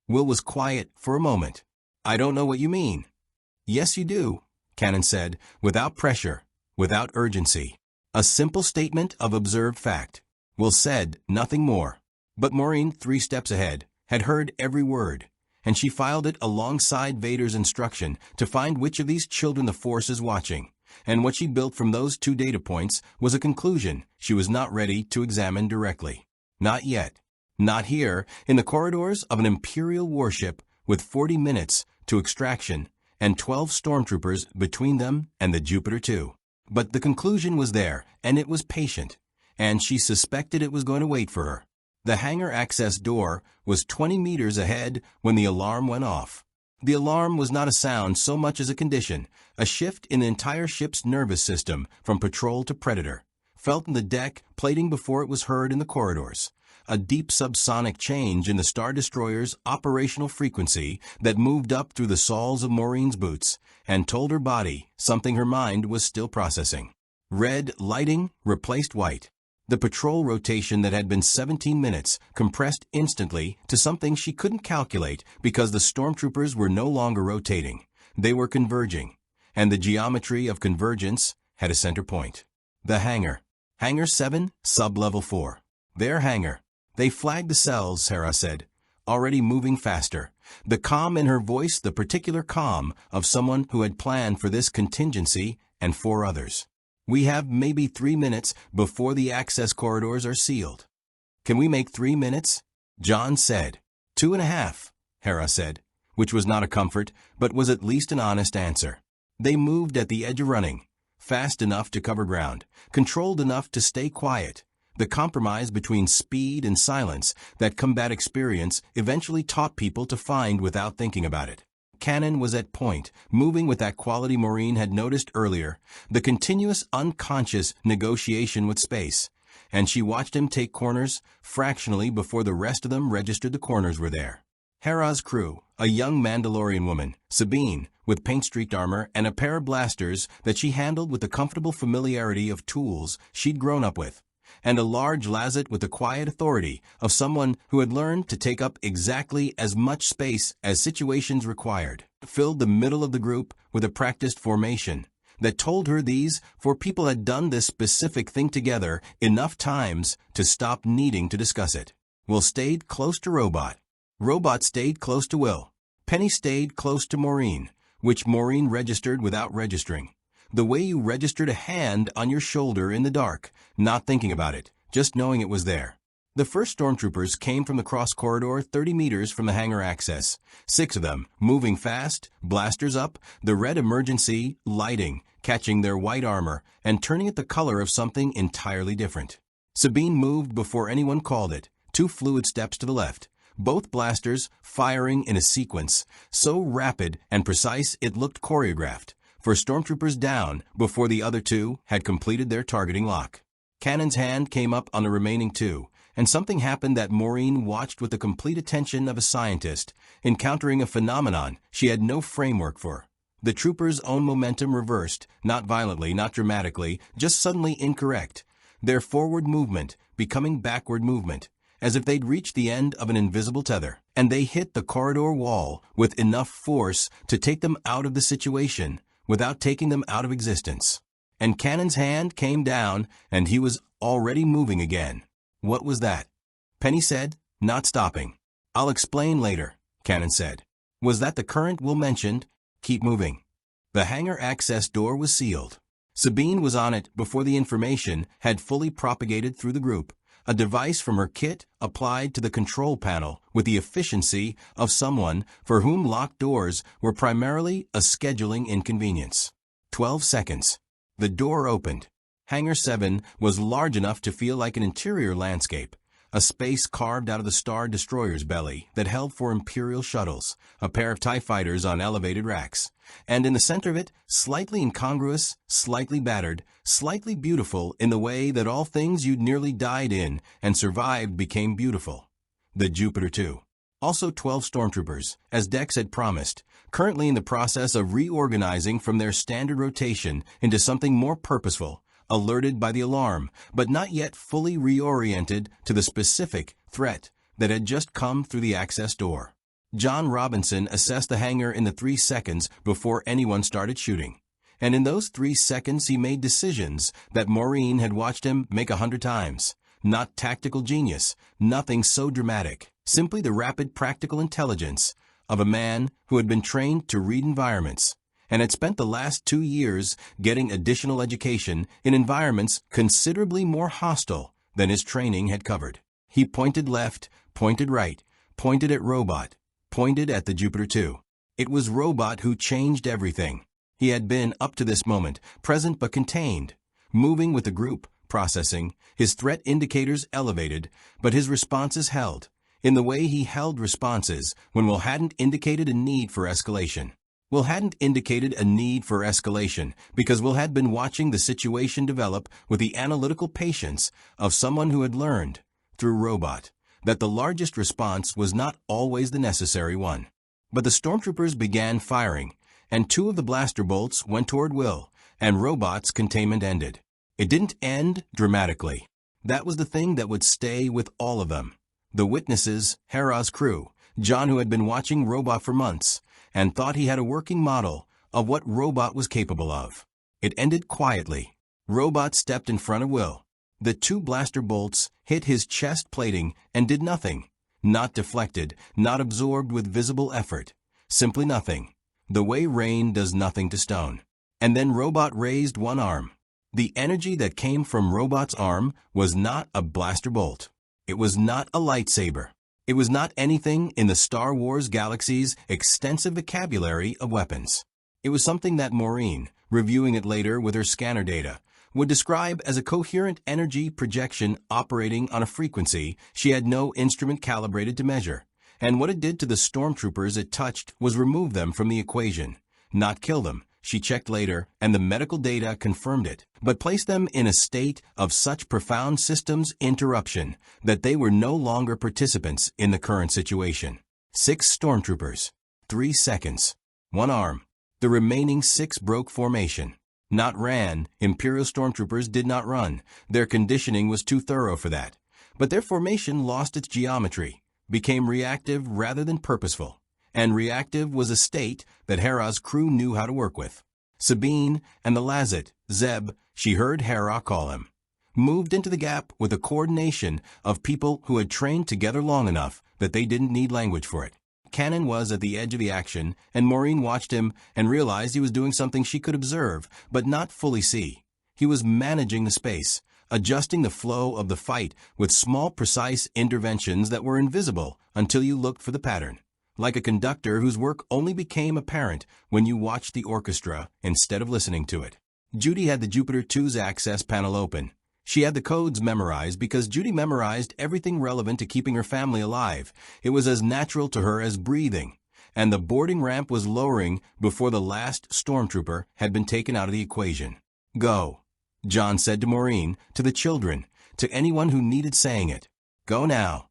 Will was quiet for a moment. I don't know what you mean. Yes, you do, Kanan said, without pressure, without urgency. A simple statement of observed fact. Will said nothing more. But Maureen, 3 steps ahead, had heard every word, and she filed it alongside Vader's instruction to find which of these children the Force is watching, and what she built from those 2 data points was a conclusion she was not ready to examine directly. Not yet. Not here, in the corridors of an Imperial warship with 40 minutes to extraction and 12 stormtroopers between them and the Jupiter 2. But the conclusion was there, and it was patient, and she suspected it was going to wait for her. The hangar access door was 20 meters ahead when the alarm went off. The alarm was not a sound so much as a condition, a shift in the entire ship's nervous system from patrol to predator, felt in the deck plating before it was heard in the corridors. A deep subsonic change in the Star Destroyer's operational frequency that moved up through the soles of Maureen's boots and told her body something her mind was still processing. Red lighting replaced white. The patrol rotation that had been 17 minutes compressed instantly to something she couldn't calculate because the stormtroopers were no longer rotating. They were converging, and the geometry of convergence had a center point. The hangar. Hangar 7, sub-level 4. Their hangar. They flagged the cells, Hera said, already moving faster. The calm in her voice, the particular calm of someone who had planned for this contingency and 4 others. We have maybe 3 minutes before the access corridors are sealed. Can we make 3 minutes? John said. 2.5, Hera said, which was not a comfort, but was at least an honest answer. They moved at the edge of running, fast enough to cover ground, controlled enough to stay quiet. The compromise between speed and silence that combat experience eventually taught people to find without thinking about it. Kanan was at point, moving with that quality Maureen had noticed earlier, the continuous unconscious negotiation with space, and she watched him take corners fractionally before the rest of them registered the corners were there. Hera's crew, a young Mandalorian woman, Sabine, with paint-streaked armor and a pair of blasters that she handled with the comfortable familiarity of tools she'd grown up with, and a large Lazat with the quiet authority of someone who had learned to take up exactly as much space as situations required, filled the middle of the group with a practiced formation that told her these 4 people had done this specific thing together enough times to stop needing to discuss it. Will stayed close to Robot. Robot stayed close to Will. Penny stayed close to Maureen, which Maureen registered without registering. The way you registered a hand on your shoulder in the dark, not thinking about it, just knowing it was there. The first stormtroopers came from the cross corridor 30 meters from the hangar access, 6 of them, moving fast, blasters up, the red emergency lighting, catching their white armor and turning it the color of something entirely different. Sabine moved before anyone called it, 2 fluid steps to the left, both blasters firing in a sequence, so rapid and precise it looked choreographed, for stormtroopers down before the other two had completed their targeting lock. Cannon's hand came up on the remaining two, and something happened that Maureen watched with the complete attention of a scientist, encountering a phenomenon she had no framework for. The troopers' own momentum reversed, not violently, not dramatically, just suddenly incorrect, their forward movement becoming backward movement, as if they'd reached the end of an invisible tether, and they hit the corridor wall with enough force to take them out of the situation without taking them out of existence. And Cannon's hand came down, and he was already moving again. What was that? Penny said, not stopping. I'll explain later, Cannon said. Was that the current Will mentioned? Keep moving. The hangar access door was sealed. Sabine was on it before the information had fully propagated through the group, a device from her kit applied to the control panel with the efficiency of someone for whom locked doors were primarily a scheduling inconvenience. 12 seconds. The door opened. Hangar 7 was large enough to feel like an interior landscape, a space carved out of the Star Destroyer's belly that held 4 Imperial shuttles, a pair of TIE fighters on elevated racks, and in the center of it, slightly incongruous, slightly battered, slightly beautiful in the way that all things you'd nearly died in and survived became beautiful. The Jupiter 2. Also 12 stormtroopers, as Dex had promised, currently in the process of reorganizing from their standard rotation into something more purposeful, alerted by the alarm, but not yet fully reoriented to the specific threat that had just come through the access door. John Robinson assessed the hangar in the 3 seconds before anyone started shooting, and in those 3 seconds he made decisions that Maureen had watched him make 100 times. Not tactical genius, nothing so dramatic, simply the rapid practical intelligence of a man who had been trained to read environments and had spent the last 2 years getting additional education in environments considerably more hostile than his training had covered. He pointed left, pointed right, pointed at Robot, pointed at the Jupiter 2. It was Robot who changed everything. He had been, up to this moment, present but contained, moving with the group, processing, his threat indicators elevated, but his responses held, in the way he held responses when Will hadn't indicated a need for escalation. Will hadn't indicated a need for escalation because Will had been watching the situation develop with the analytical patience of someone who had learned, through Robot, that the largest response was not always the necessary one. But the stormtroopers began firing, and 2 of the blaster bolts went toward Will, and Robot's containment ended. It didn't end dramatically. That was the thing that would stay with all of them. The witnesses, Hera's crew, John, who had been watching Robot for months, and thought he had a working model of what Robot was capable of. It ended quietly. Robot stepped in front of Will. The 2 blaster bolts hit his chest plating and did nothing. Not deflected, not absorbed with visible effort. Simply nothing. The way rain does nothing to stone. And then Robot raised one arm. The energy that came from Robot's arm was not a blaster bolt. It was not a lightsaber. It was not anything in the Star Wars galaxy's extensive vocabulary of weapons. It was something that Maureen, reviewing it later with her scanner data, would describe as a coherent energy projection operating on a frequency she had no instrument calibrated to measure. And what it did to the stormtroopers it touched was remove them from the equation, not kill them. She checked later, and the medical data confirmed it, but placed them in a state of such profound systems interruption that they were no longer participants in the current situation. 6 stormtroopers. 3 seconds. 1 arm. The remaining 6 broke formation. Not ran. Imperial stormtroopers did not run. Their conditioning was too thorough for that. But their formation lost its geometry, became reactive rather than purposeful. And reactive was a state that Hera's crew knew how to work with. Sabine and the Lazit, Zeb, she heard Hera call him, moved into the gap with a coordination of people who had trained together long enough that they didn't need language for it. Cannon was at the edge of the action, and Maureen watched him and realized he was doing something she could observe, but not fully see. He was managing the space, adjusting the flow of the fight with small, precise interventions that were invisible until you looked for the pattern. Like a conductor whose work only became apparent when you watched the orchestra instead of listening to it. Judy had the Jupiter 2's access panel open. She had the codes memorized because Judy memorized everything relevant to keeping her family alive. It was as natural to her as breathing. And the boarding ramp was lowering before the last stormtrooper had been taken out of the equation. "Go," John said to Maureen, to the children, to anyone who needed saying it. "Go now."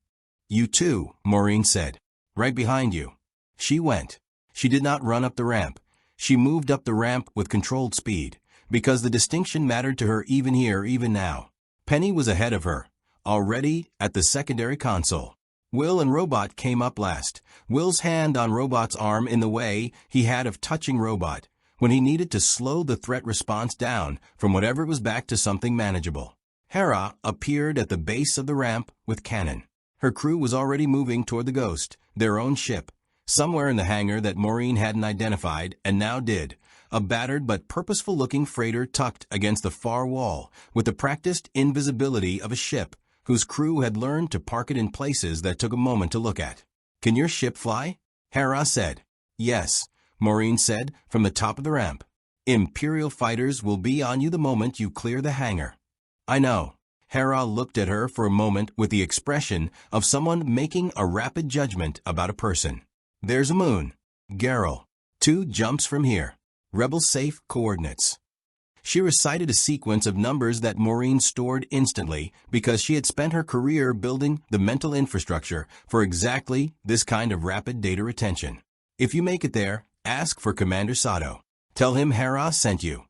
"You too," Maureen said. "Right behind you." She went. She did not run up the ramp. She moved up the ramp with controlled speed, because the distinction mattered to her even here, even now. Penny was ahead of her, already at the secondary console. Will and Robot came up last, Will's hand on Robot's arm in the way he had of touching Robot, when he needed to slow the threat response down from whatever was back to something manageable. Hera appeared at the base of the ramp with cannon. Her crew was already moving toward the Ghost, their own ship, somewhere in the hangar that Maureen hadn't identified and now did, a battered but purposeful-looking freighter tucked against the far wall with the practiced invisibility of a ship whose crew had learned to park it in places that took a moment to look at. "Can your ship fly?" Hera said. "Yes," Maureen said from the top of the ramp. "Imperial fighters will be on you the moment you clear the hangar." "I know." Hera looked at her for a moment with the expression of someone making a rapid judgment about a person. "There's a moon. Gerrel. 2 jumps from here. Rebel safe coordinates." She recited a sequence of numbers that Maureen stored instantly because she had spent her career building the mental infrastructure for exactly this kind of rapid data retention. "If you make it there, ask for Commander Sato. Tell him Hera sent you."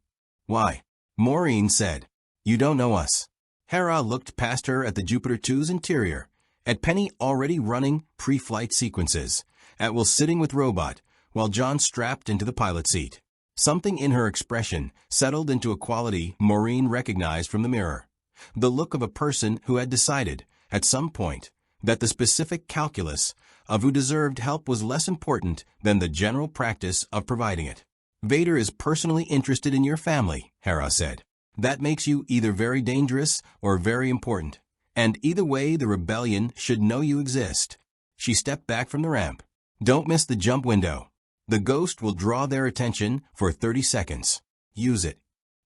"Why?" Maureen said. "You don't know us." Hera looked past her at the Jupiter 2's interior, at Penny already running pre-flight sequences, at Will sitting with Robot, while John strapped into the pilot seat. Something in her expression settled into a quality Maureen recognized from the mirror. The look of a person who had decided, at some point, that the specific calculus of who deserved help was less important than the general practice of providing it. "Vader is personally interested in your family," Hera said. "That makes you either very dangerous or very important. And either way, the rebellion should know you exist." She stepped back from the ramp. "Don't miss the jump window. The Ghost will draw their attention for 30 seconds. Use it."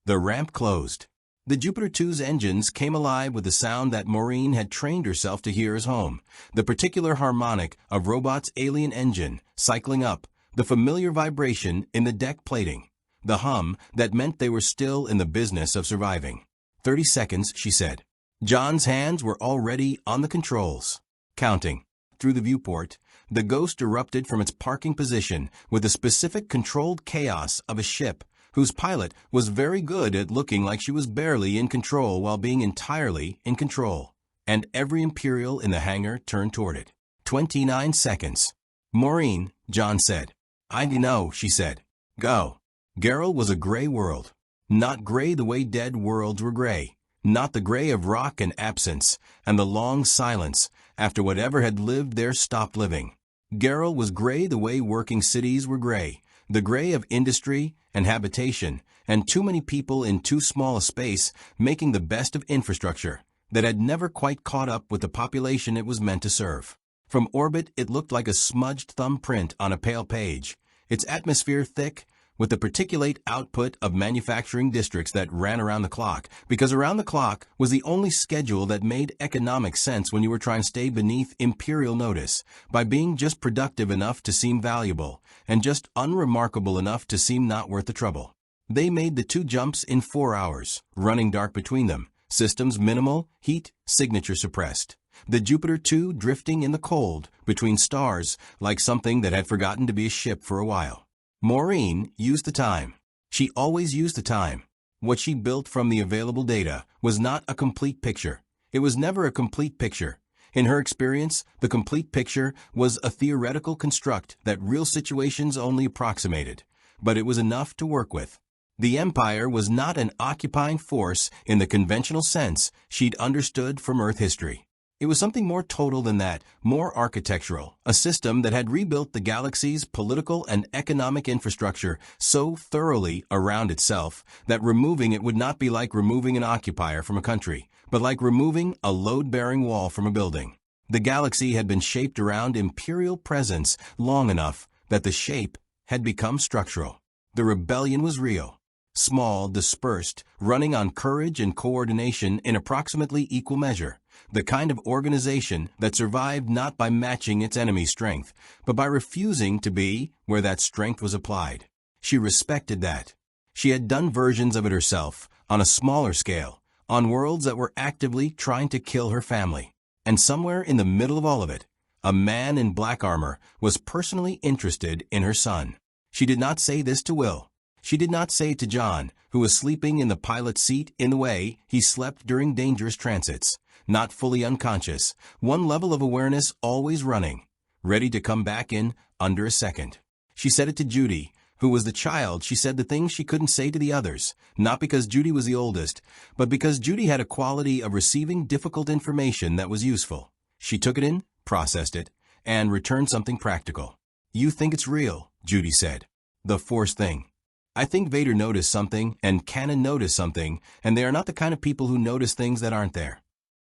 The ramp closed. The Jupiter 2's engines came alive with the sound that Maureen had trained herself to hear as home, the particular harmonic of Robot's alien engine cycling up, the familiar vibration in the deck plating, the hum that meant they were still in the business of surviving. 30 seconds, she said. John's hands were already on the controls. Counting. Through the viewport, the Ghost erupted from its parking position with the specific controlled chaos of a ship whose pilot was very good at looking like she was barely in control while being entirely in control. And every Imperial in the hangar turned toward it. 29 seconds. "Maureen," John said. "I know," she said. "Go." Gerrel was a gray world. Not gray the way dead worlds were gray. Not the gray of rock and absence, and the long silence after whatever had lived there stopped living. Gerrel was gray the way working cities were gray, the gray of industry and habitation, and too many people in too small a space making the best of infrastructure that had never quite caught up with the population it was meant to serve. From orbit, it looked like a smudged thumbprint on a pale page, its atmosphere thick with the particulate output of manufacturing districts that ran around the clock, because around the clock was the only schedule that made economic sense when you were trying to stay beneath imperial notice, by being just productive enough to seem valuable, and just unremarkable enough to seem not worth the trouble. They made the 2 jumps in 4 hours, running dark between them, systems minimal, heat, signature suppressed. The Jupiter 2 drifting in the cold, between stars, like something that had forgotten to be a ship for a while. Maureen used the time. She always used the time. What she built from the available data was not a complete picture. It was never a complete picture. In her experience, the complete picture was a theoretical construct that real situations only approximated, but it was enough to work with. The Empire was not an occupying force in the conventional sense she'd understood from Earth history. It was something more total than that, more architectural, a system that had rebuilt the galaxy's political and economic infrastructure so thoroughly around itself that removing it would not be like removing an occupier from a country, but like removing a load-bearing wall from a building. The galaxy had been shaped around imperial presence long enough that the shape had become structural. The rebellion was real. Small, dispersed, running on courage and coordination in approximately equal measure. The kind of organization that survived not by matching its enemy's strength, but by refusing to be where that strength was applied. She respected that. She had done versions of it herself, on a smaller scale, on worlds that were actively trying to kill her family. And somewhere in the middle of all of it, a man in black armor was personally interested in her son. She did not say this to Will. She did not say it to John, who was sleeping in the pilot's seat in the way he slept during dangerous transits, not fully unconscious, one level of awareness always running, ready to come back in under a second. She said it to Judy, who was the child. She said the things she couldn't say to the others, not because Judy was the oldest, but because Judy had a quality of receiving difficult information that was useful. She took it in, processed it, and returned something practical. "You think it's real," Judy said. "The Force thing." "I think Vader noticed something, and Kanan noticed something, and they are not the kind of people who notice things that aren't there."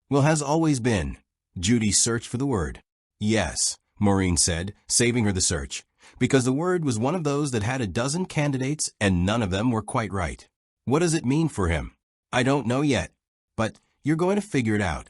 "Well, has always been." Judy searched for the word. "Yes," Maureen said, saving her the search, because the word was one of those that had a dozen candidates and none of them were quite right. "What does it mean for him?" "I don't know yet. But you're going to figure it out."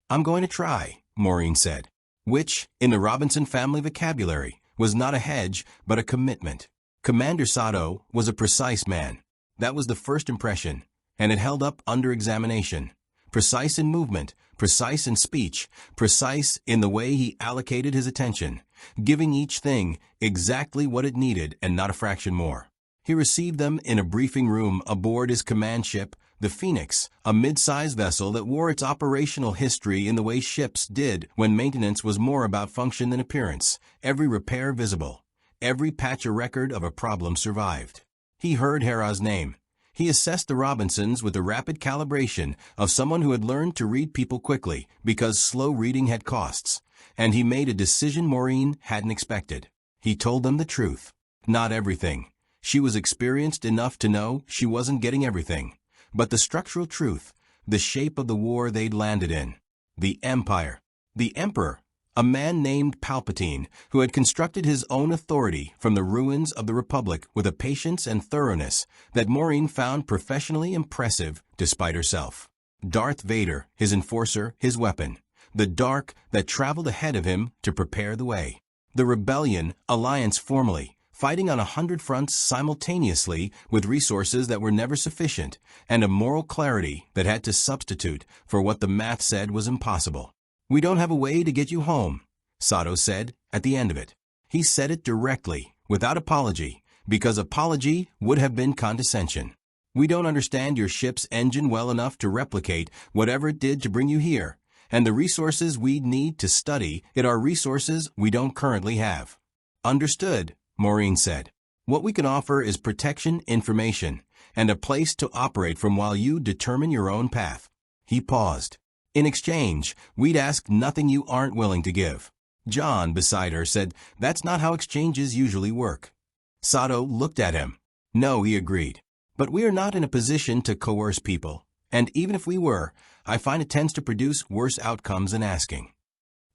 "I'm going to try," Maureen said, which, in the Robinson family vocabulary, was not a hedge but a commitment. Commander Sato was a precise man. That was the first impression, and it held up under examination. Precise in movement, precise in speech, precise in the way he allocated his attention, giving each thing exactly what it needed and not a fraction more. He received them in a briefing room aboard his command ship, the Phoenix, a mid-sized vessel that wore its operational history in the way ships did when maintenance was more about function than appearance, every repair visible, every patch a record of a problem survived. He heard Hera's name. He assessed the Robinsons with the rapid calibration of someone who had learned to read people quickly because slow reading had costs, and he made a decision Maureen hadn't expected. He told them the truth. Not everything. She was experienced enough to know she wasn't getting everything. But the structural truth, the shape of the war they'd landed in. The Empire. The Emperor. A man named Palpatine, who had constructed his own authority from the ruins of the Republic with a patience and thoroughness that Maureen found professionally impressive despite herself. Darth Vader, his enforcer, his weapon. The dark that traveled ahead of him to prepare the way. The rebellion, alliance formally, fighting on 100 fronts simultaneously with resources that were never sufficient, and a moral clarity that had to substitute for what the math said was impossible. "We don't have a way to get you home," Sato said at the end of it. He said it directly, without apology, because apology would have been condescension. "We don't understand your ship's engine well enough to replicate whatever it did to bring you here, and the resources we'd need to study it are resources we don't currently have." "Understood," Maureen said. "What we can offer is protection information, and a place to operate from while you determine your own path." He paused. "In exchange, we'd ask nothing you aren't willing to give." John, beside her, said, "That's not how exchanges usually work." Sato looked at him. "No," he agreed. "But we are not in a position to coerce people, and even if we were, I find it tends to produce worse outcomes than asking."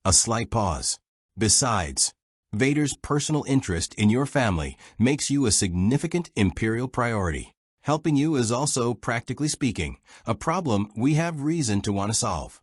A slight pause. "Besides, Vader's personal interest in your family makes you a significant Imperial priority. Helping you is also, practically speaking, a problem we have reason to want to solve."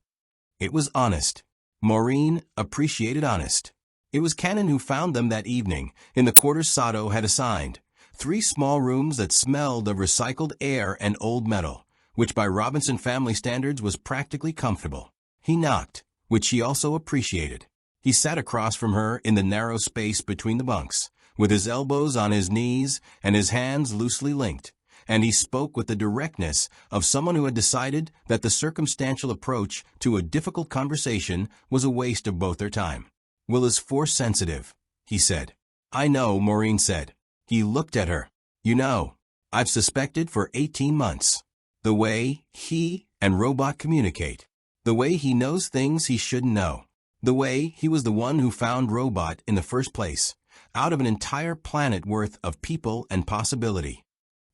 It was honest. Maureen appreciated honest. It was Kanan who found them that evening, in the quarters Sato had assigned. 3 small rooms that smelled of recycled air and old metal, which by Robinson family standards was practically comfortable. He knocked, which she also appreciated. He sat across from her in the narrow space between the bunks, with his elbows on his knees and his hands loosely linked, and he spoke with the directness of someone who had decided that the circumstantial approach to a difficult conversation was a waste of both their time. "Will is Force sensitive," he said. "I know," Maureen said. He looked at her. "You know, I've suspected for 18 months. The way he and Robot communicate. The way he knows things he shouldn't know. The way he was the one who found Robot in the first place, out of an entire planet worth of people and possibility."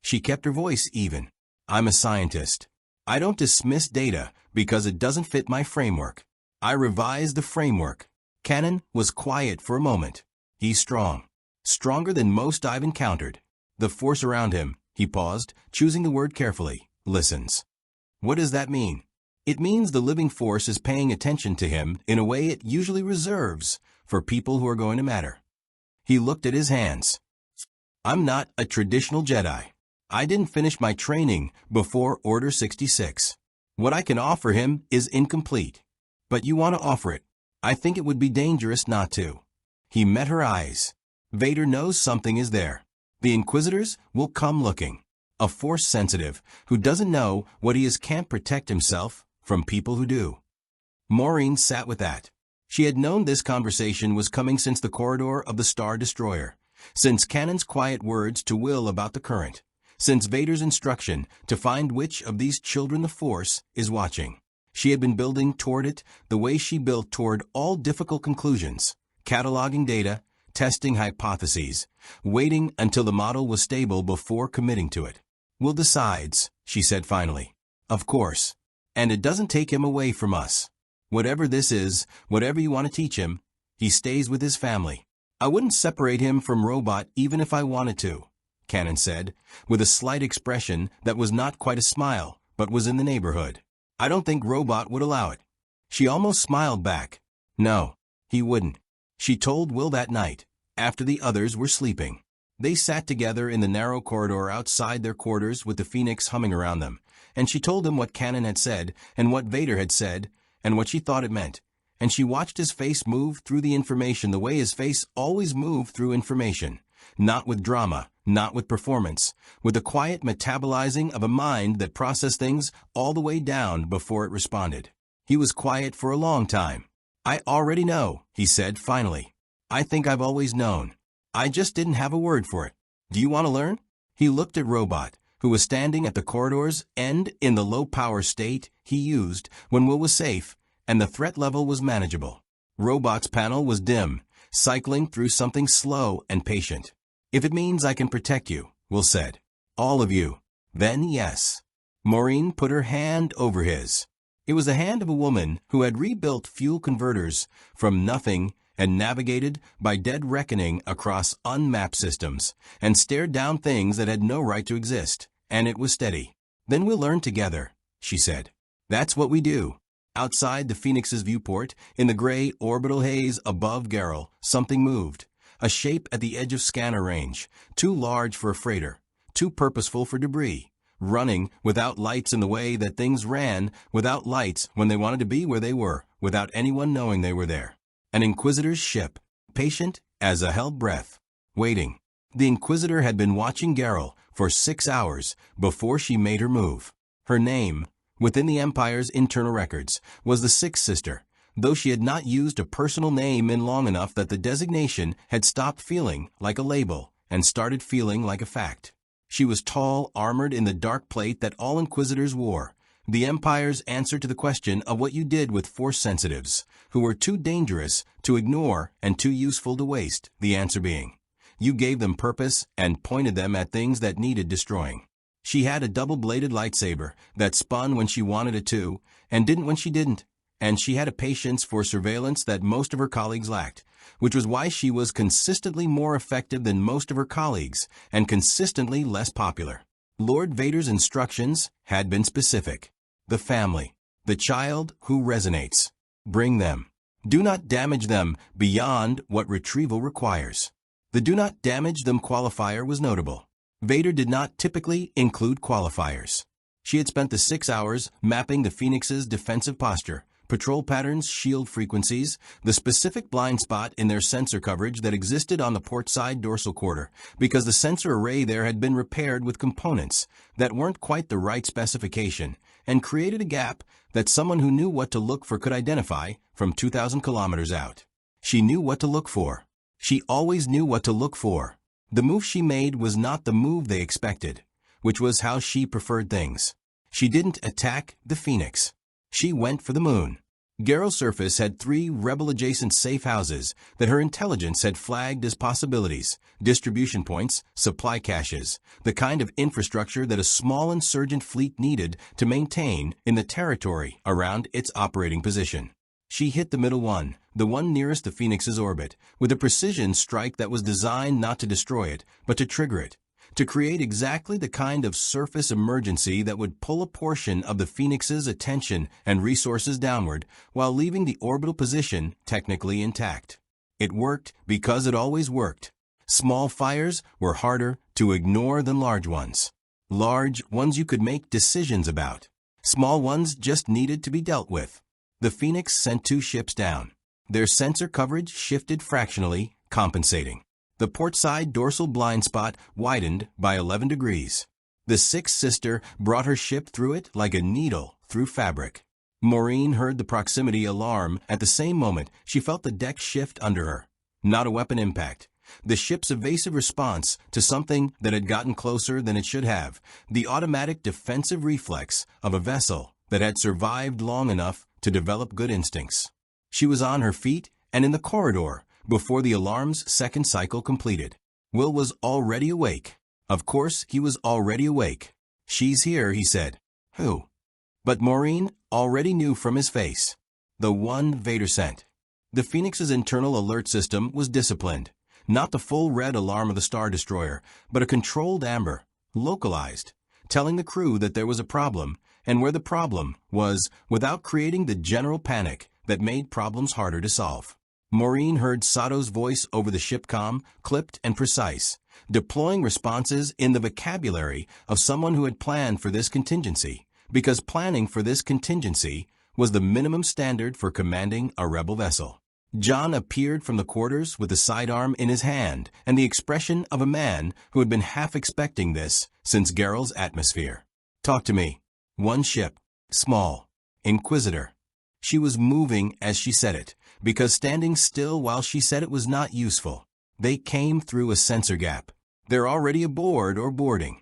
She kept her voice even. "I'm a scientist. I don't dismiss data because it doesn't fit my framework. I revise the framework." Kanan was quiet for a moment. "He's strong. Stronger than most I've encountered. The Force around him, He paused, choosing the word carefully. Listens. What does that mean? It means the living force is paying attention to him in a way it usually reserves for people who are going to matter. He looked at his hands. I'm not a traditional Jedi. I didn't finish my training before Order 66. What I can offer him is incomplete. But you want to offer it. I think it would be dangerous not to. He met her eyes. Vader knows something is there. The Inquisitors will come looking. A Force sensitive who doesn't know what he is can't protect himself from people who do. Maureen sat with that. She had known this conversation was coming since the corridor of the Star Destroyer, since Kanan's quiet words to Will about the current, since Vader's instruction to find which of these children the Force is watching. She had been building toward it the way she built toward all difficult conclusions, cataloging data, testing hypotheses, waiting until the model was stable before committing to it. Will decides, she said finally. Of course. And it doesn't take him away from us. Whatever this is, whatever you want to teach him, he stays with his family. I wouldn't separate him from Robot even if I wanted to, Kanan said, with a slight expression that was not quite a smile, but was in the neighborhood. I don't think Robot would allow it. She almost smiled back. No, he wouldn't. She told Will that night, after the others were sleeping. They sat together in the narrow corridor outside their quarters with the Phoenix humming around them, and she told him what Kanan had said, and what Vader had said, and what she thought it meant. And she watched his face move through the information the way his face always moved through information. Not with drama, not with performance, with the quiet metabolizing of a mind that processed things all the way down before it responded. He was quiet for a long time. I already know, he said finally. I think I've always known. I just didn't have a word for it. Do you want to learn? He looked at Robot, who was standing at the corridor's end in the low-power state he used when Will was safe, and the threat level was manageable. Robot's panel was dim, cycling through something slow and patient. If it means I can protect you, Will said. All of you. Then yes. Maureen put her hand over his. It was the hand of a woman who had rebuilt fuel converters from nothing and navigated by dead reckoning across unmapped systems, and stared down things that had no right to exist, and it was steady. Then we'll learn together, she said. That's what we do. Outside the Phoenix's viewport, in the gray orbital haze above Garrel, something moved. A shape at the edge of scanner range, too large for a freighter, too purposeful for debris, running without lights in the way that things ran without lights when they wanted to be where they were, without anyone knowing they were there. An Inquisitor's ship, patient as a held breath, waiting. The Inquisitor had been watching Garrel for 6 hours before she made her move. Her name, within the Empire's internal records, was the Sixth Sister, though she had not used a personal name in long enough that the designation had stopped feeling like a label and started feeling like a fact. She was tall, armored in the dark plate that all Inquisitors wore, the Empire's answer to the question of what you did with Force sensitives, who were too dangerous to ignore and too useful to waste, the answer being, you gave them purpose and pointed them at things that needed destroying. She had a double-bladed lightsaber that spun when she wanted it to, and didn't when she didn't, and she had a patience for surveillance that most of her colleagues lacked, which was why she was consistently more effective than most of her colleagues and consistently less popular. Lord Vader's instructions had been specific. The family, the child who resonates. Bring them. Do not damage them beyond what retrieval requires. The do not damage them qualifier was notable. Vader did not typically include qualifiers. She had spent the 6 hours mapping the Phoenix's defensive posture, patrol patterns, shield frequencies, the specific blind spot in their sensor coverage that existed on the port side dorsal quarter, because the sensor array there had been repaired with components that weren't quite the right specification and created a gap that someone who knew what to look for could identify from 2,000 kilometers out. She knew what to look for. She always knew what to look for. The move she made was not the move they expected, which was how she preferred things. She didn't attack the Phoenix. She went for the moon. Garrel's surface had 3 rebel-adjacent safe houses that her intelligence had flagged as possibilities, distribution points, supply caches, the kind of infrastructure that a small insurgent fleet needed to maintain in the territory around its operating position. She hit the middle one, the one nearest the Phoenix's orbit, with a precision strike that was designed not to destroy it, but to trigger it, to create exactly the kind of surface emergency that would pull a portion of the Phoenix's attention and resources downward while leaving the orbital position technically intact. It worked because it always worked. Small fires were harder to ignore than large ones. Large ones you could make decisions about. Small ones just needed to be dealt with. The Phoenix sent 2 ships down. Their sensor coverage shifted fractionally, compensating. The portside dorsal blind spot widened by 11 degrees. The Sixth Sister brought her ship through it like a needle through fabric. Maureen heard the proximity alarm. At the same moment, she felt the deck shift under her. Not a weapon impact. The ship's evasive response to something that had gotten closer than it should have. The automatic defensive reflex of a vessel that had survived long enough to develop good instincts. She was on her feet and in the corridor before the alarm's second cycle completed. Will was already awake. Of course, he was already awake. "She's here," he said. "Who?" But Maureen already knew from his face. The one Vader sent. The Phoenix's internal alert system was disciplined. Not the full red alarm of the Star Destroyer, but a controlled amber, localized, telling the crew that there was a problem, and where the problem was, without creating the general panic that made problems harder to solve. Maureen heard Sato's voice over the ship comm, clipped and precise, deploying responses in the vocabulary of someone who had planned for this contingency, because planning for this contingency was the minimum standard for commanding a rebel vessel. John appeared from the quarters with the sidearm in his hand and the expression of a man who had been half expecting this since Geral's atmosphere. "Talk to me." "One ship. Small. Inquisitor." She was moving as she said it, because standing still while she said it was not useful. They came through a sensor gap. "They're already aboard or boarding."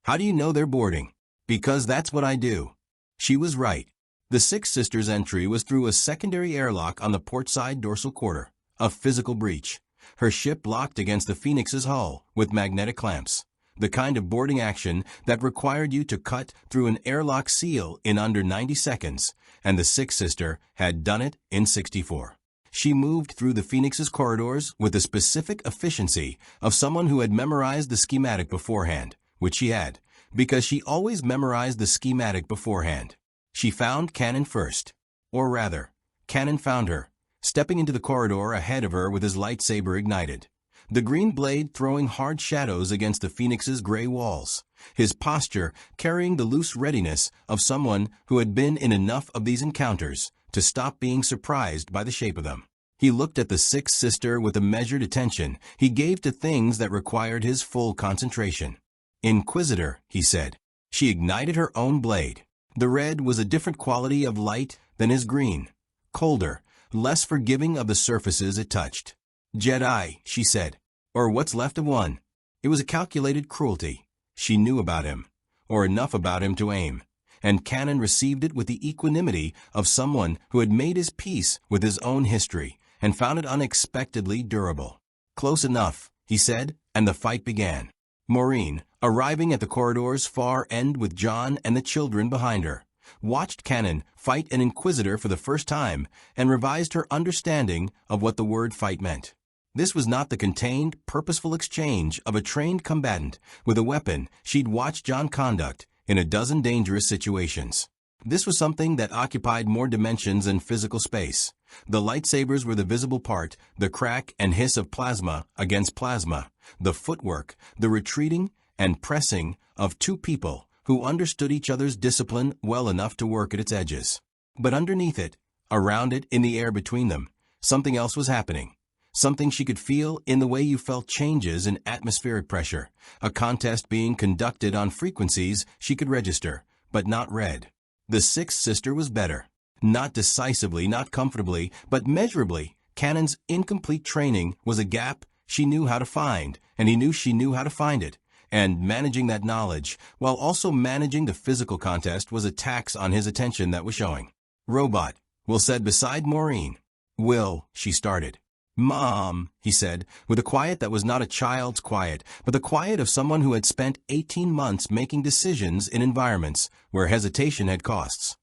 "How do you know they're boarding?" "Because that's what I do." She was right. The Sixth Sister's entry was through a secondary airlock on the portside dorsal quarter, a physical breach. Her ship locked against the Phoenix's hull with magnetic clamps, the kind of boarding action that required you to cut through an airlock seal in under 90 seconds, and the Sixth Sister had done it in 64. She moved through the Phoenix's corridors with the specific efficiency of someone who had memorized the schematic beforehand, which she had, because she always memorized the schematic beforehand. She found Cannon first. Or rather, Cannon found her, stepping into the corridor ahead of her with his lightsaber ignited. The green blade throwing hard shadows against the Phoenix's gray walls. His posture carrying the loose readiness of someone who had been in enough of these encounters to stop being surprised by the shape of them. He looked at the Sixth Sister with a measured attention he gave to things that required his full concentration. "Inquisitor," he said. She ignited her own blade. The red was a different quality of light than his green, colder, less forgiving of the surfaces it touched. "Jedi," she said, "or what's left of one." It was a calculated cruelty. She knew about him, or enough about him to aim, and Cannon received it with the equanimity of someone who had made his peace with his own history and found it unexpectedly durable. "Close enough," he said, and the fight began. Maureen, arriving at the corridor's far end with John and the children behind her, watched Cannon fight an Inquisitor for the first time and revised her understanding of what the word fight meant. This was not the contained, purposeful exchange of a trained combatant with a weapon she'd watched John conduct in a dozen dangerous situations. This was something that occupied more dimensions than physical space. The lightsabers were the visible part, the crack and hiss of plasma against plasma, the footwork, the retreating and pressing of two people who understood each other's discipline well enough to work at its edges. But underneath it, around it, in the air between them, something else was happening. Something she could feel in the way you felt changes in atmospheric pressure, a contest being conducted on frequencies she could register, but not read. The Sixth Sister was better. Not decisively, not comfortably, but measurably. Cannon's incomplete training was a gap she knew how to find, and he knew she knew how to find it. And managing that knowledge, while also managing the physical contest, was a tax on his attention that was showing. "Robot," Will said beside Maureen. "Will," she started. "Mom," he said, with a quiet that was not a child's quiet, but the quiet of someone who had spent 18 months making decisions in environments where hesitation had costs.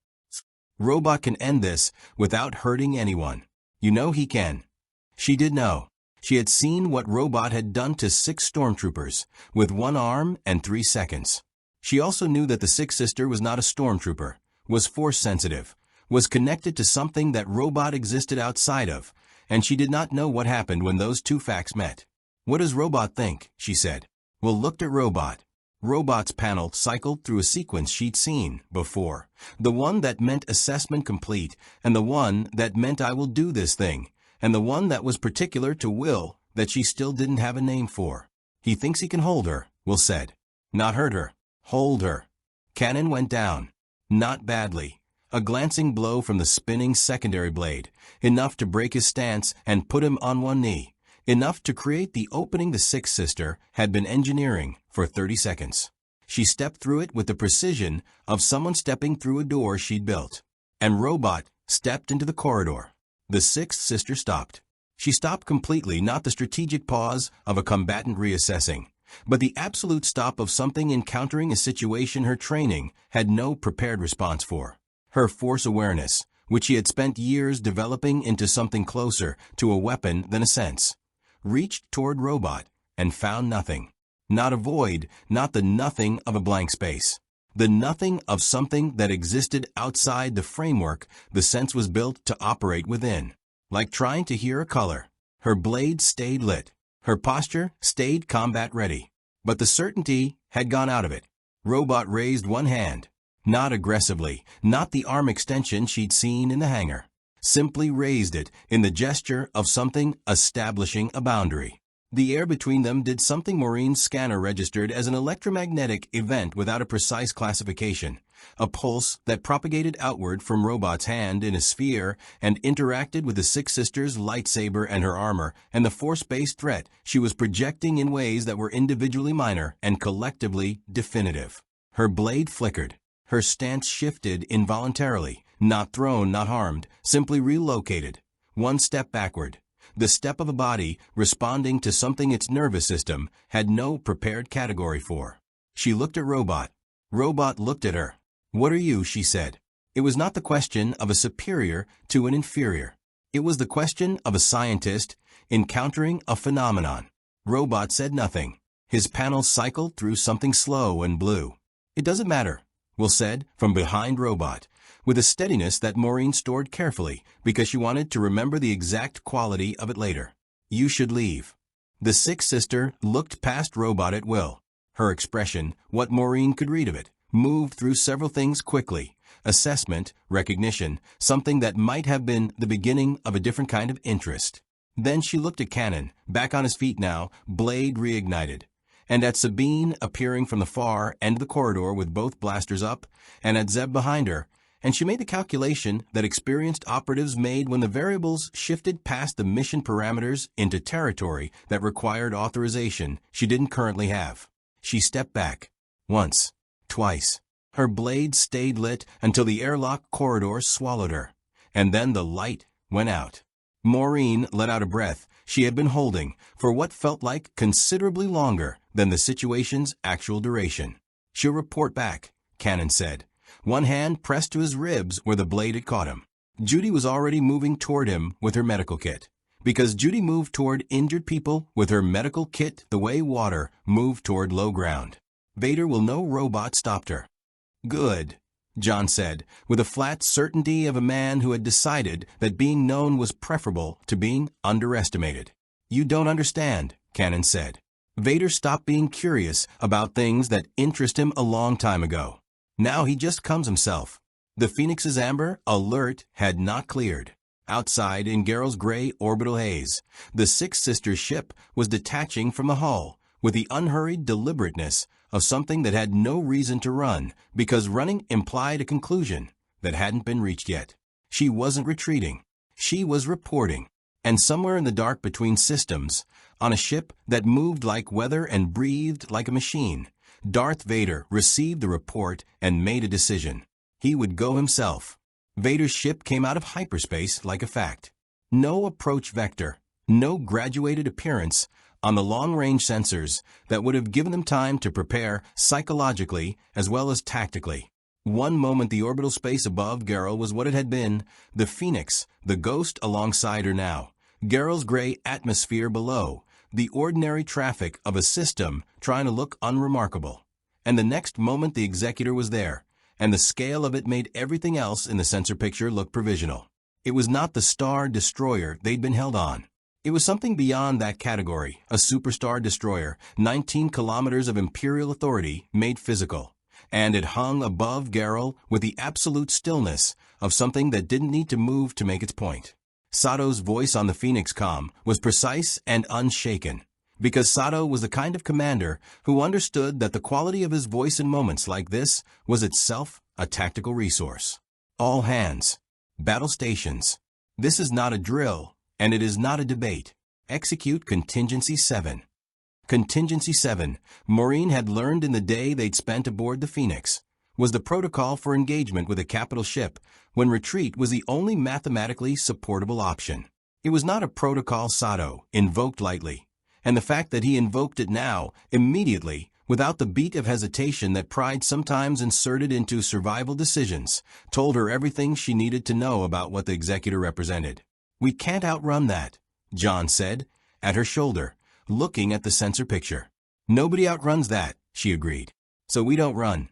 "Robot can end this without hurting anyone. You know he can." She did know. She had seen what Robot had done to 6 stormtroopers, with 1 arm and 3 seconds. She also knew that the Sixth Sister was not a stormtrooper, was force-sensitive, was connected to something that Robot existed outside of, and she did not know what happened when those 2 facts met. "What does Robot think?" she said. Will looked at Robot. Robot's panel cycled through a sequence she'd seen before, the one that meant assessment complete, and the one that meant I will do this thing, and the one that was particular to Will that she still didn't have a name for. "He thinks he can hold her," Will said. "Not hurt her. Hold her." Cannon went down. Not badly. A glancing blow from the spinning secondary blade, enough to break his stance and put him on one knee, enough to create the opening the Sixth Sister had been engineering for 30 seconds. She stepped through it with the precision of someone stepping through a door she'd built. And Robot stepped into the corridor. The Sixth Sister stopped. She stopped completely, not the strategic pause of a combatant reassessing, but the absolute stop of something encountering a situation her training had no prepared response for. Her force awareness, which she had spent years developing into something closer to a weapon than a sense, reached toward Robot and found nothing. Not a void, not the nothing of a blank space. The nothing of something that existed outside the framework the sense was built to operate within. Like trying to hear a color. Her blade stayed lit. Her posture stayed combat ready. But the certainty had gone out of it. Robot raised one hand. Not aggressively, not the arm extension she'd seen in the hangar. Simply raised it in the gesture of something establishing a boundary. The air between them did something Maureen's scanner registered as an electromagnetic event without a precise classification. A pulse that propagated outward from Robot's hand in a sphere and interacted with the Sixth Sister's lightsaber and her armor and the force-based threat she was projecting in ways that were individually minor and collectively definitive. Her blade flickered. Her stance shifted involuntarily, not thrown, not harmed, simply relocated. One step backward. The step of a body responding to something its nervous system had no prepared category for. She looked at Robot. Robot looked at her. "What are you?" she said. It was not the question of a superior to an inferior. It was the question of a scientist encountering a phenomenon. Robot said nothing. His panel cycled through something slow and blue. "It doesn't matter," Will said from behind Robot, with a steadiness that Maureen stored carefully because she wanted to remember the exact quality of it later. "You should leave." The Sixth Sister looked past Robot at Will. Her expression, what Maureen could read of it, moved through several things quickly. Assessment, recognition, something that might have been the beginning of a different kind of interest. Then she looked at Cannon, back on his feet now, blade reignited, and at Sabine appearing from the far end of the corridor with both blasters up, and at Zeb behind her, and she made the calculation that experienced operatives made when the variables shifted past the mission parameters into territory that required authorization she didn't currently have. She stepped back. Once. Twice. Her blade stayed lit until the airlock corridor swallowed her, and then the light went out. Maureen let out a breath she had been holding for what felt like considerably longer than the situation's actual duration. "She'll report back," Cannon said, one hand pressed to his ribs where the blade had caught him. Judy was already moving toward him with her medical kit, because Judy moved toward injured people with her medical kit the way water moved toward low ground. Vader will know Robot stopped her. "Good," John said, with a flat certainty of a man who had decided that being known was preferable to being underestimated. "You don't understand," Cannon said. Vader stopped being curious about things that interest him a long time ago. Now he just comes himself. The Phoenix's amber alert had not cleared. Outside, in Garrel's gray orbital haze, the Sixth Sister's ship was detaching from the hull with the unhurried deliberateness of something that had no reason to run, because running implied a conclusion that hadn't been reached yet. She wasn't retreating. She was reporting. And somewhere in the dark between systems, on a ship that moved like weather and breathed like a machine, Darth Vader received the report and made a decision. He would go himself. Vader's ship came out of hyperspace like a fact. No approach vector, no graduated appearance on the long-range sensors that would have given them time to prepare psychologically as well as tactically. One moment the orbital space above Garrel was what it had been, the Phoenix, the Ghost alongside her now, Geralt's gray atmosphere below, the ordinary traffic of a system trying to look unremarkable. And the next moment the executor was there, and the scale of it made everything else in the sensor picture look provisional. It was not the star destroyer they'd been held on. It was something beyond that category, a superstar destroyer, 19 kilometers of imperial authority made physical. And it hung above Geralt with the absolute stillness of something that didn't need to move to make its point. Sato's voice on the Phoenix comm was precise and unshaken, because Sato was the kind of commander who understood that the quality of his voice in moments like this was itself a tactical resource. All hands. Battle stations. This is not a drill, and it is not a debate. Execute Contingency 7. Contingency 7, Maureen had learned in the day they'd spent aboard the Phoenix, was the protocol for engagement with a capital ship when retreat was the only mathematically supportable option. It was not a protocol Sato invoked lightly, and the fact that he invoked it now, immediately, without the beat of hesitation that pride sometimes inserted into survival decisions, told her everything she needed to know about what the executor represented. "We can't outrun that," John said, at her shoulder, looking at the sensor picture. "Nobody outruns that," she agreed. "So we don't run."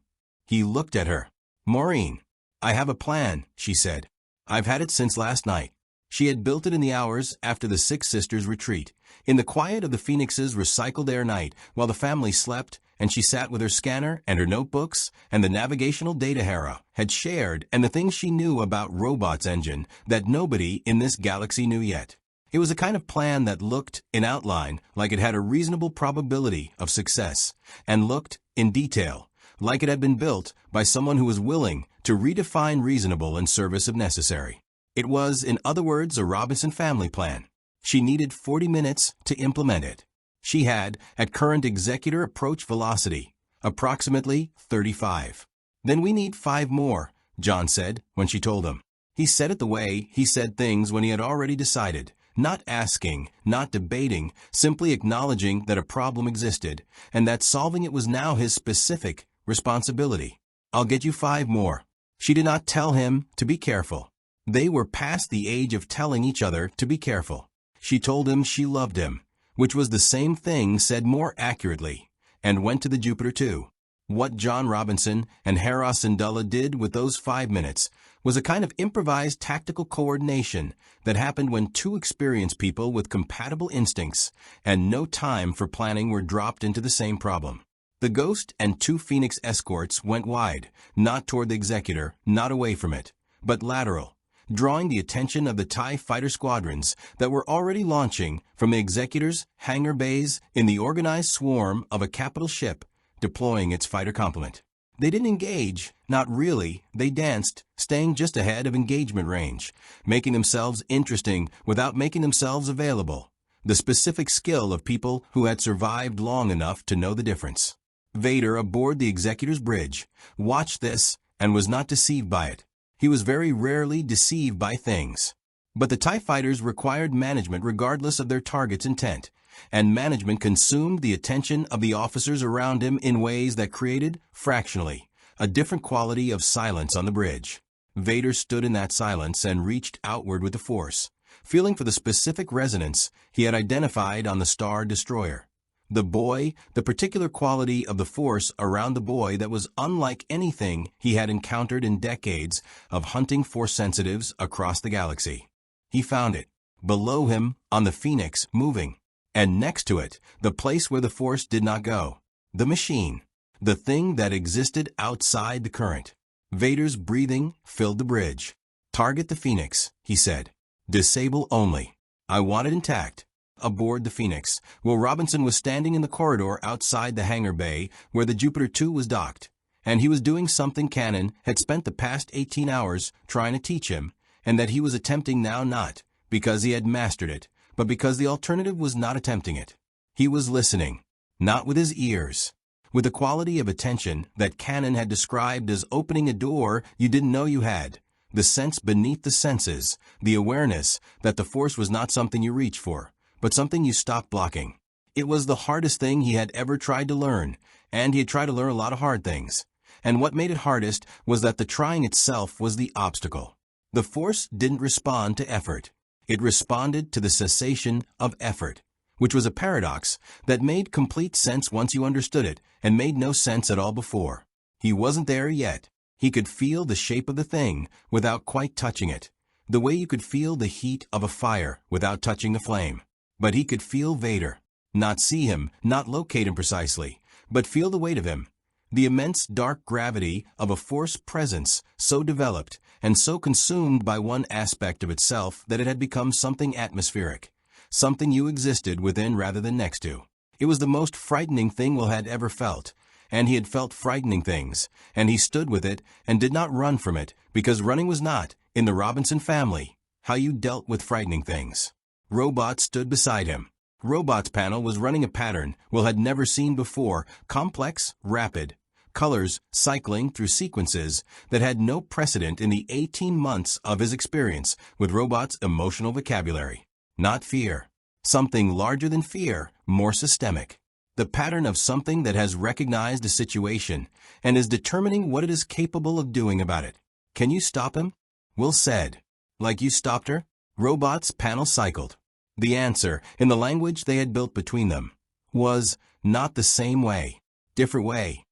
He looked at her. "Maureen, I have a plan," she said. "I've had it since last night." She had built it in the hours after the Six Sisters' retreat, in the quiet of the Phoenix's recycled air night, while the family slept, and she sat with her scanner and her notebooks and the navigational data Hera had shared and the things she knew about Robot's engine that nobody in this galaxy knew yet. It was a kind of plan that looked, in outline, like it had a reasonable probability of success, and looked, in detail, like it had been built by someone who was willing to redefine reasonable in service of necessary. It was, in other words, a Robinson family plan. She needed 40 minutes to implement it. She had, at current executor approach velocity, approximately 35. "Then we need 5 more, John said when she told him. He said it the way he said things when he had already decided, not asking, not debating, simply acknowledging that a problem existed, and that solving it was now his specific responsibility. "I'll get you 5 more. She did not tell him to be careful. They were past the age of telling each other to be careful. She told him she loved him, which was the same thing said more accurately, and went to the Jupiter 2. What John Robinson and Hera Syndulla did with those 5 minutes was a kind of improvised tactical coordination that happened when 2 experienced people with compatible instincts and no time for planning were dropped into the same problem. The Ghost and 2 Phoenix escorts went wide, not toward the executor, not away from it, but lateral, drawing the attention of the TIE fighter squadrons that were already launching from the executor's hangar bays in the organized swarm of a capital ship deploying its fighter complement. They didn't engage, not really, they danced, staying just ahead of engagement range, making themselves interesting without making themselves available, the specific skill of people who had survived long enough to know the difference. Vader aboard the executor's bridge watched this and was not deceived by it. He was very rarely deceived by things. But the TIE fighters required management regardless of their target's intent, and management consumed the attention of the officers around him in ways that created, fractionally, a different quality of silence on the bridge. Vader stood in that silence and reached outward with the Force, feeling for the specific resonance he had identified on the Star Destroyer. The boy, the particular quality of the Force around the boy that was unlike anything he had encountered in decades of hunting Force sensitives across the galaxy. He found it, below him, on the Phoenix, moving. And next to it, the place where the Force did not go. The machine. The thing that existed outside the current. Vader's breathing filled the bridge. "Target the Phoenix," he said. "Disable only. I want it intact." Aboard the Phoenix, Will Robinson was standing in the corridor outside the hangar bay where the Jupiter 2 was docked, and he was doing something Cannon had spent the past 18 hours trying to teach him, and that he was attempting now not because he had mastered it, but because the alternative was not attempting it. He was listening, not with his ears, with the quality of attention that Cannon had described as opening a door you didn't know you had, the sense beneath the senses, the awareness that the Force was not something you reach for, but something you stop blocking. It was the hardest thing he had ever tried to learn, and he had tried to learn a lot of hard things. And what made it hardest was that the trying itself was the obstacle. The Force didn't respond to effort. It responded to the cessation of effort, which was a paradox that made complete sense once you understood it and made no sense at all before. He wasn't there yet. He could feel the shape of the thing without quite touching it, the way you could feel the heat of a fire without touching the flame. But he could feel Vader, not see him, not locate him precisely, but feel the weight of him, the immense dark gravity of a force presence so developed and so consumed by one aspect of itself that it had become something atmospheric, something you existed within rather than next to. It was the most frightening thing Will had ever felt, and he had felt frightening things, and he stood with it and did not run from it, because running was not, in the Robinson family, how you dealt with frightening things. Robot stood beside him. Robot's panel was running a pattern Will had never seen before, complex, rapid, colors cycling through sequences that had no precedent in the 18 months of his experience with Robot's emotional vocabulary. Not fear. Something larger than fear, more systemic. The pattern of something that has recognized a situation and is determining what it is capable of doing about it. Can you stop him? Will said. Like you stopped her? Robot's panel cycled. The answer, in the language they had built between them, was not the same way, different way.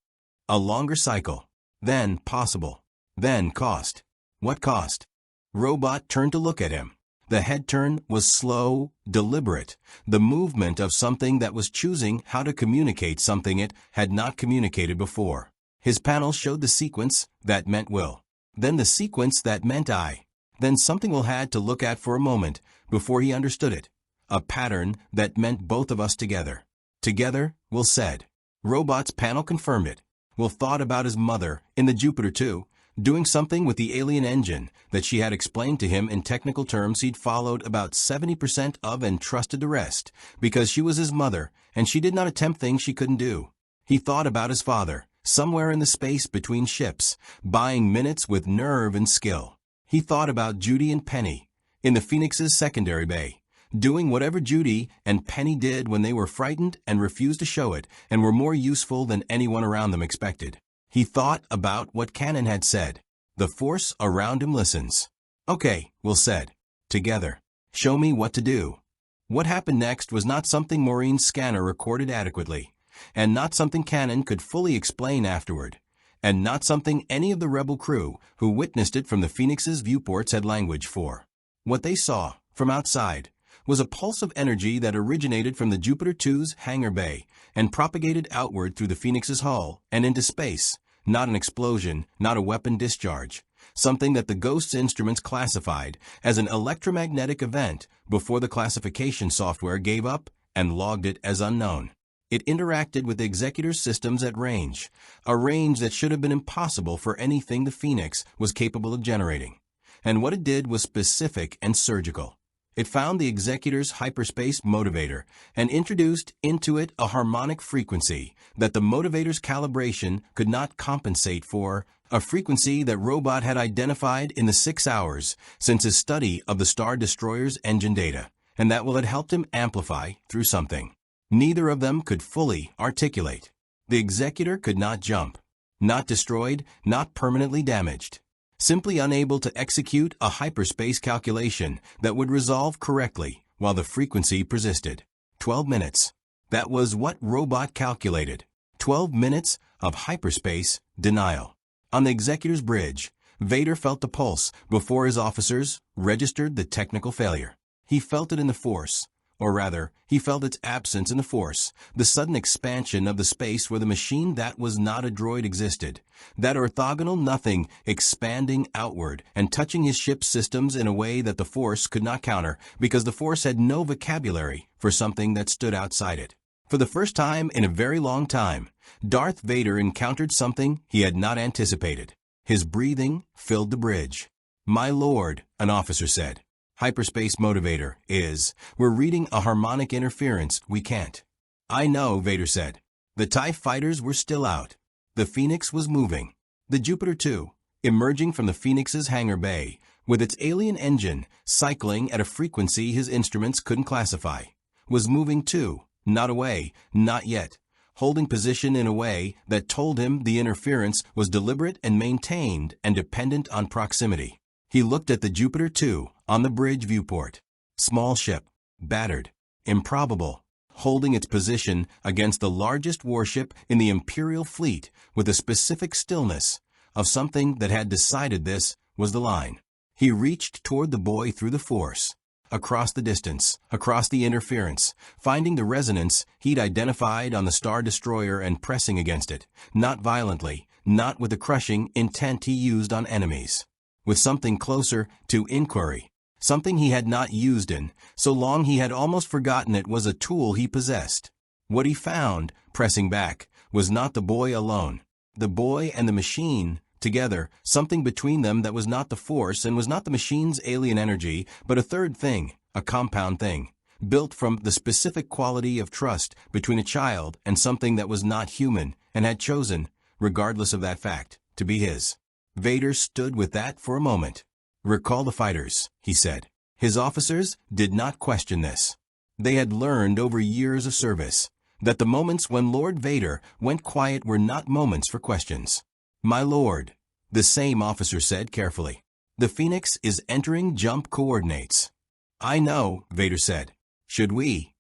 A longer cycle. Then possible. Then cost. What cost? Robot turned to look at him. The head turn was slow, deliberate, the movement of something that was choosing how to communicate something it had not communicated before. His panel showed the sequence that meant Will. Then the sequence that meant I. Then something Will had to look at for a moment before he understood it. A pattern that meant both of us together. Together, Will said. Robot's panel confirmed it. Will thought about his mother, in the Jupiter 2, doing something with the alien engine that she had explained to him in technical terms he'd followed about 70% of and trusted the rest, because she was his mother and she did not attempt things she couldn't do. He thought about his father, somewhere in the space between ships, buying minutes with nerve and skill. He thought about Judy and Penny, in the Phoenix's secondary bay, doing whatever Judy and Penny did when they were frightened and refused to show it and were more useful than anyone around them expected. He thought about what Cannon had said. The force around him listens. Okay, Will said. Together. Show me what to do. What happened next was not something Maureen's scanner recorded adequately, and not something Cannon could fully explain afterward, and not something any of the rebel crew who witnessed it from the Phoenix's viewports had language for. What they saw, from outside, was a pulse of energy that originated from the Jupiter 2's hangar bay and propagated outward through the Phoenix's hull and into space, not an explosion, not a weapon discharge, something that the Ghost's instruments classified as an electromagnetic event before the classification software gave up and logged it as unknown. It interacted with the Executor's systems at range, a range that should have been impossible for anything the Phoenix was capable of generating. And what it did was specific and surgical. It found the Executor's hyperspace motivator and introduced into it a harmonic frequency that the motivator's calibration could not compensate for, a frequency that Robot had identified in the 6 hours since his study of the Star Destroyer's engine data, and that Will had helped him amplify through something. Neither of them could fully articulate. The Executor could not jump, not destroyed, not permanently damaged. Simply unable to execute a hyperspace calculation that would resolve correctly while the frequency persisted. 12 minutes. That was what Robot calculated. 12 minutes of hyperspace denial. On the Executor's bridge, Vader felt the pulse before his officers registered the technical failure. He felt it in the Force. Or rather, he felt its absence in the Force, the sudden expansion of the space where the machine that was not a droid existed, that orthogonal nothing expanding outward and touching his ship's systems in a way that the Force could not counter because the Force had no vocabulary for something that stood outside it. For the first time in a very long time, Darth Vader encountered something he had not anticipated. His breathing filled the bridge. "My lord," an officer said. "Hyperspace motivator is, we're reading a harmonic interference, we can't." "I know," Vader said. The TIE fighters were still out. The Phoenix was moving. The Jupiter 2, emerging from the Phoenix's hangar bay, with its alien engine cycling at a frequency his instruments couldn't classify, was moving too, not away, not yet, holding position in a way that told him the interference was deliberate and maintained and dependent on proximity. He looked at the Jupiter 2 on the bridge viewport. Small ship, battered, improbable, holding its position against the largest warship in the Imperial fleet with a specific stillness of something that had decided this was the line. He reached toward the boy through the force, across the distance, across the interference, finding the resonance he'd identified on the Star Destroyer and pressing against it, not violently, not with the crushing intent he used on enemies, with something closer to inquiry, something he had not used in so long he had almost forgotten it was a tool he possessed. What he found, pressing back, was not the boy alone. The boy and the machine together, something between them that was not the force and was not the machine's alien energy, but a third thing, a compound thing, built from the specific quality of trust between a child and something that was not human and had chosen, regardless of that fact, to be his. Vader stood with that for a moment. "Recall the fighters," he said. His officers did not question this. They had learned over years of service that the moments when Lord Vader went quiet were not moments for questions. "My lord," the same officer said carefully, "the Phoenix is entering jump coordinates." "I know," Vader said. "Should we?"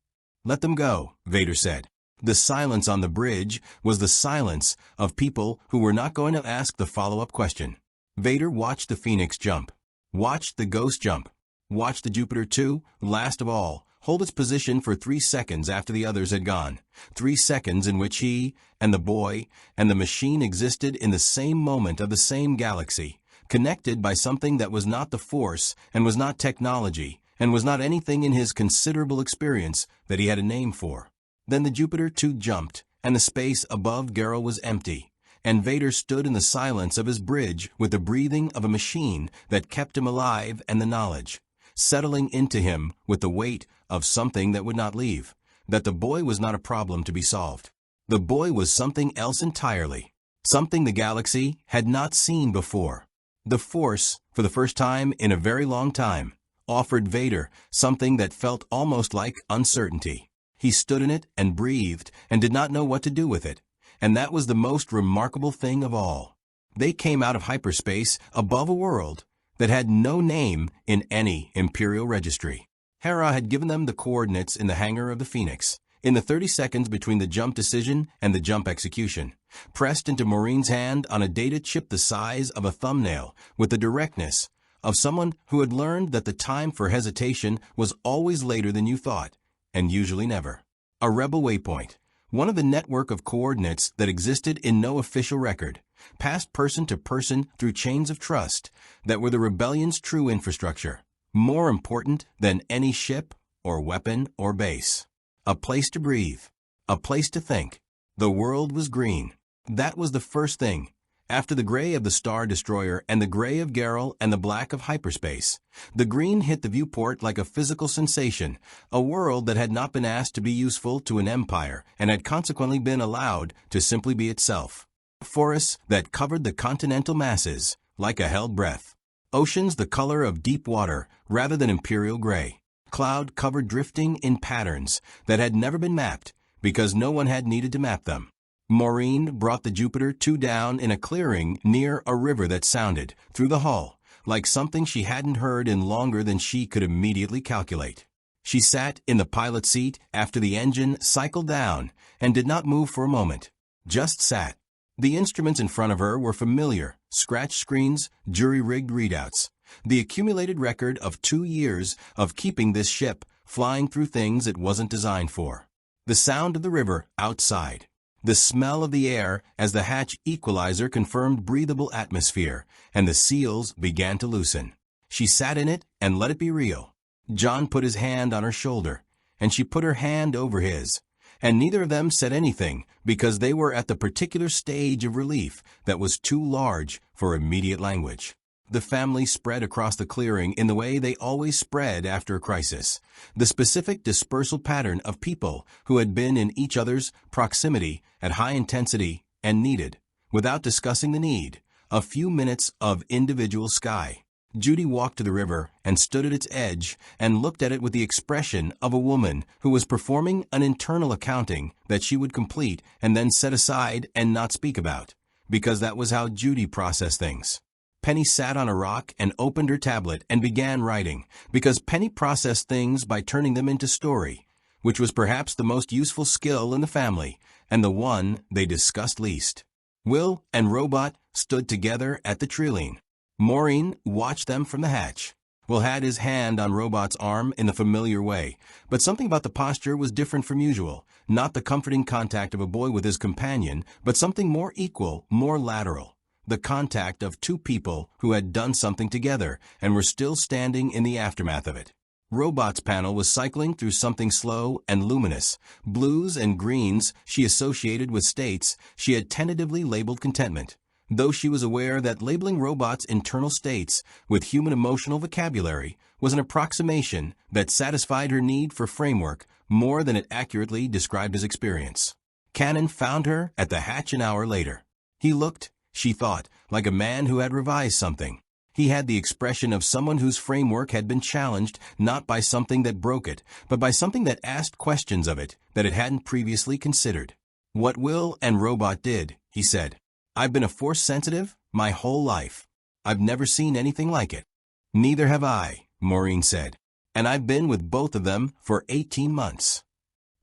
"Let them go," Vader said. The silence on the bridge was the silence of people who were not going to ask the follow-up question. Vader watched the Phoenix jump, watched the Ghost jump, watched the Jupiter 2, last of all, hold its position for 3 seconds after the others had gone. 3 seconds in which he, and the boy, and the machine existed in the same moment of the same galaxy, connected by something that was not the Force, and was not technology, and was not anything in his considerable experience that he had a name for. Then the Jupiter 2 jumped, and the space above Gerrel was empty, and Vader stood in the silence of his bridge with the breathing of a machine that kept him alive and the knowledge, settling into him with the weight of something that would not leave, that the boy was not a problem to be solved. The boy was something else entirely, something the galaxy had not seen before. The Force, for the first time in a very long time, offered Vader something that felt almost like uncertainty. He stood in it and breathed and did not know what to do with it, and that was the most remarkable thing of all. They came out of hyperspace above a world that had no name in any Imperial registry. Hera had given them the coordinates in the hangar of the Phoenix, in the 30 seconds between the jump decision and the jump execution, pressed into Maureen's hand on a data chip the size of a thumbnail with the directness of someone who had learned that the time for hesitation was always later than you thought, and usually never. A rebel waypoint, one of the network of coordinates that existed in no official record, passed person to person through chains of trust that were the rebellion's true infrastructure, more important than any ship or weapon or base. A place to breathe, a place to think. The world was green. That was the first thing. After the gray of the Star Destroyer and the gray of Gerrel and the black of hyperspace, the green hit the viewport like a physical sensation, a world that had not been asked to be useful to an empire and had consequently been allowed to simply be itself. Forests that covered the continental masses like a held breath. Oceans the color of deep water rather than imperial gray. Cloud covered drifting in patterns that had never been mapped because no one had needed to map them. Maureen brought the Jupiter 2 down in a clearing near a river that sounded, through the hull, like something she hadn't heard in longer than she could immediately calculate. She sat in the pilot seat after the engine cycled down and did not move for a moment, just sat. The instruments in front of her were familiar, scratch screens, jury-rigged readouts, the accumulated record of 2 years of keeping this ship flying through things it wasn't designed for. The sound of the river outside. The smell of the air as the hatch equalizer confirmed breathable atmosphere, and the seals began to loosen. She sat in it and let it be real. John put his hand on her shoulder, and she put her hand over his, and neither of them said anything because they were at the particular stage of relief that was too large for immediate language. The family spread across the clearing in the way they always spread after a crisis, the specific dispersal pattern of people who had been in each other's proximity at high intensity and needed, without discussing the need, a few minutes of individual sky. Judy walked to the river and stood at its edge and looked at it with the expression of a woman who was performing an internal accounting that she would complete and then set aside and not speak about, because that was how Judy processed things. Penny sat on a rock and opened her tablet and began writing, because Penny processed things by turning them into story, which was perhaps the most useful skill in the family, and the one they discussed least. Will and Robot stood together at the trilene. Maureen watched them from the hatch. Will had his hand on Robot's arm in the familiar way, but something about the posture was different from usual, not the comforting contact of a boy with his companion, but something more equal, more lateral. The contact of two people who had done something together and were still standing in the aftermath of it. Robot's panel was cycling through something slow and luminous. Blues and greens she associated with states she had tentatively labeled contentment, though she was aware that labeling Robot's internal states with human emotional vocabulary was an approximation that satisfied her need for framework more than it accurately described his experience. Cannon found her at the hatch an hour later. He looked, she thought, like a man who had revised something. He had the expression of someone whose framework had been challenged not by something that broke it, but by something that asked questions of it that it hadn't previously considered. "What Will and Robot did," he said. "I've been a force sensitive my whole life. I've never seen anything like it." "Neither have I," Maureen said. "And I've been with both of them for 18 months.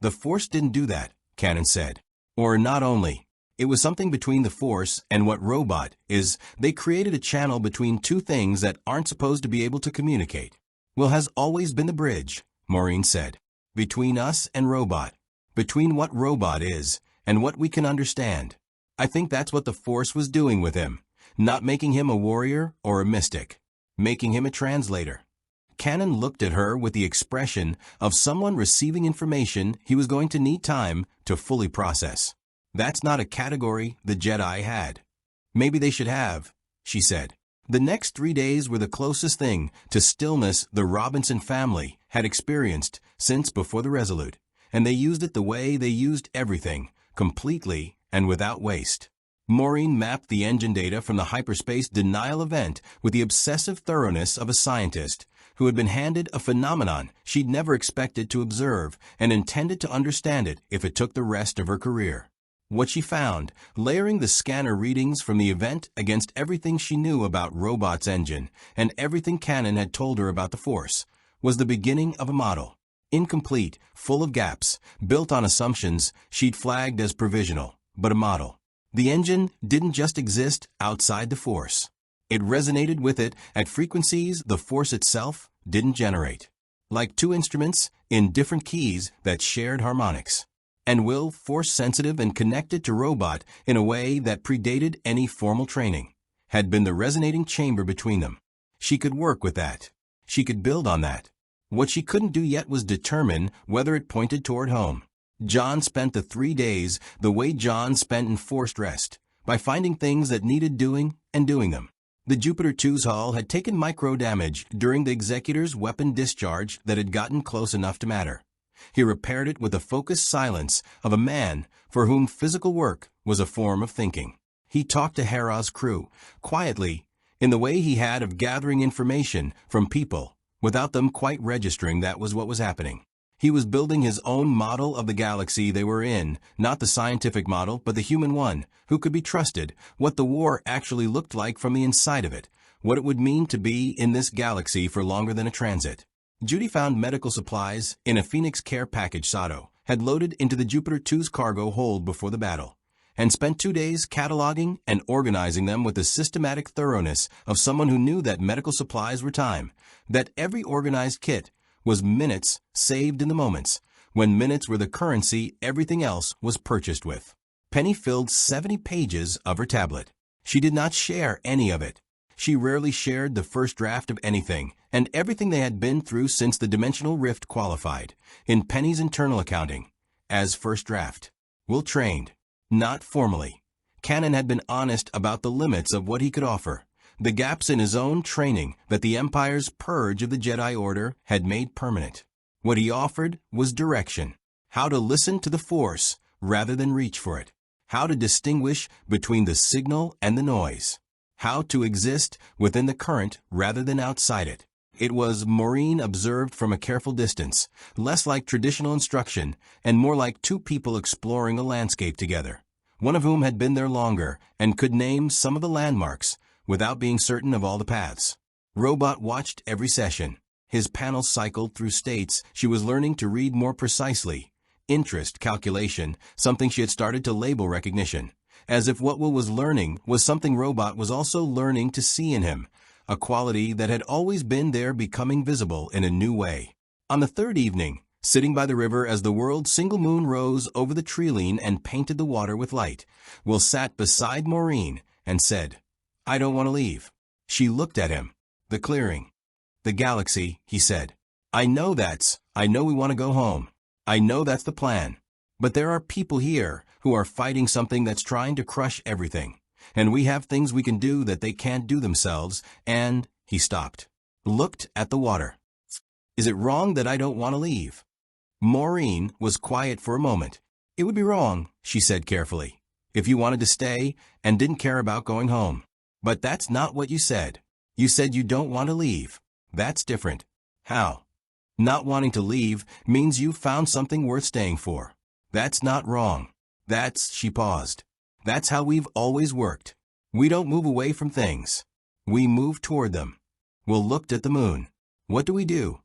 "The force didn't do that," Cannon said. "Or not only. It was something between the force and what Robot is. They created a channel between two things that aren't supposed to be able to communicate. Will has always been the bridge," Maureen said. "Between us and Robot. Between what Robot is and what we can understand. I think that's what the force was doing with him. Not making him a warrior or a mystic. Making him a translator." Cannon looked at her with the expression of someone receiving information he was going to need time to fully process. "That's not a category the Jedi had." "Maybe they should have," she said. The next 3 days were the closest thing to stillness the Robinson family had experienced since before the Resolute, and they used it the way they used everything, completely and without waste. Maureen mapped the engine data from the hyperspace denial event with the obsessive thoroughness of a scientist who had been handed a phenomenon she'd never expected to observe and intended to understand it if it took the rest of her career. What she found, layering the scanner readings from the event against everything she knew about Robot's engine and everything Cannon had told her about the Force, was the beginning of a model. Incomplete, full of gaps, built on assumptions she'd flagged as provisional, but a model. The engine didn't just exist outside the Force. It resonated with it at frequencies the Force itself didn't generate. Like two instruments in different keys that shared harmonics. And Will force-sensitive and connected to Robot in a way that predated any formal training, had been the resonating chamber between them. She could work with that. She could build on that. What she couldn't do yet was determine whether it pointed toward home. John spent the 3 days the way John spent in forced rest, by finding things that needed doing and doing them. The Jupiter 2's hull had taken micro-damage during the Executor's weapon discharge that had gotten close enough to matter. He repaired it with the focused silence of a man for whom physical work was a form of thinking. He talked to Hera's crew, quietly, in the way he had of gathering information from people, without them quite registering that was what was happening. He was building his own model of the galaxy they were in, not the scientific model, but the human one, who could be trusted, what the war actually looked like from the inside of it, what it would mean to be in this galaxy for longer than a transit. Judy found medical supplies in a Phoenix Care package Sato had loaded into the Jupiter 2's cargo hold before the battle, and spent 2 days cataloging and organizing them with the systematic thoroughness of someone who knew that medical supplies were time, that every organized kit was minutes saved in the moments, when minutes were the currency everything else was purchased with. Penny filled 70 pages of her tablet. She did not share any of it. She rarely shared the first draft of anything, and everything they had been through since the dimensional rift qualified, in Penny's internal accounting, as first draft. Will trained. Not formally. Cannon had been honest about the limits of what he could offer, the gaps in his own training that the Empire's purge of the Jedi Order had made permanent. What he offered was direction, how to listen to the Force rather than reach for it, how to distinguish between the signal and the noise. How to exist within the current rather than outside it. It was, Maureen observed from a careful distance, less like traditional instruction and more like two people exploring a landscape together, one of whom had been there longer and could name some of the landmarks, without being certain of all the paths. Robot watched every session. His panels cycled through states she was learning to read more precisely. Interest, calculation, something she had started to label recognition. As if what Will was learning was something Robot was also learning to see in him, a quality that had always been there becoming visible in a new way. On the third evening, sitting by the river as the world's single moon rose over the treeline and painted the water with light, Will sat beside Maureen and said, "I don't want to leave." She looked at him. "The clearing. The galaxy," he said. I know we want to go home. I know that's the plan. But there are people here who are fighting something that's trying to crush everything. And we have things we can do that they can't do themselves, and," he stopped, looked at the water. "Is it wrong that I don't want to leave?" Maureen was quiet for a moment. "It would be wrong," she said carefully, "if you wanted to stay and didn't care about going home. But that's not what you said. You said you don't want to leave. That's different." "How?" "Not wanting to leave means you've found something worth staying for. That's not wrong. She paused. "That's how we've always worked. We don't move away from things. We move toward them." Will looked at the moon. "What do we do?"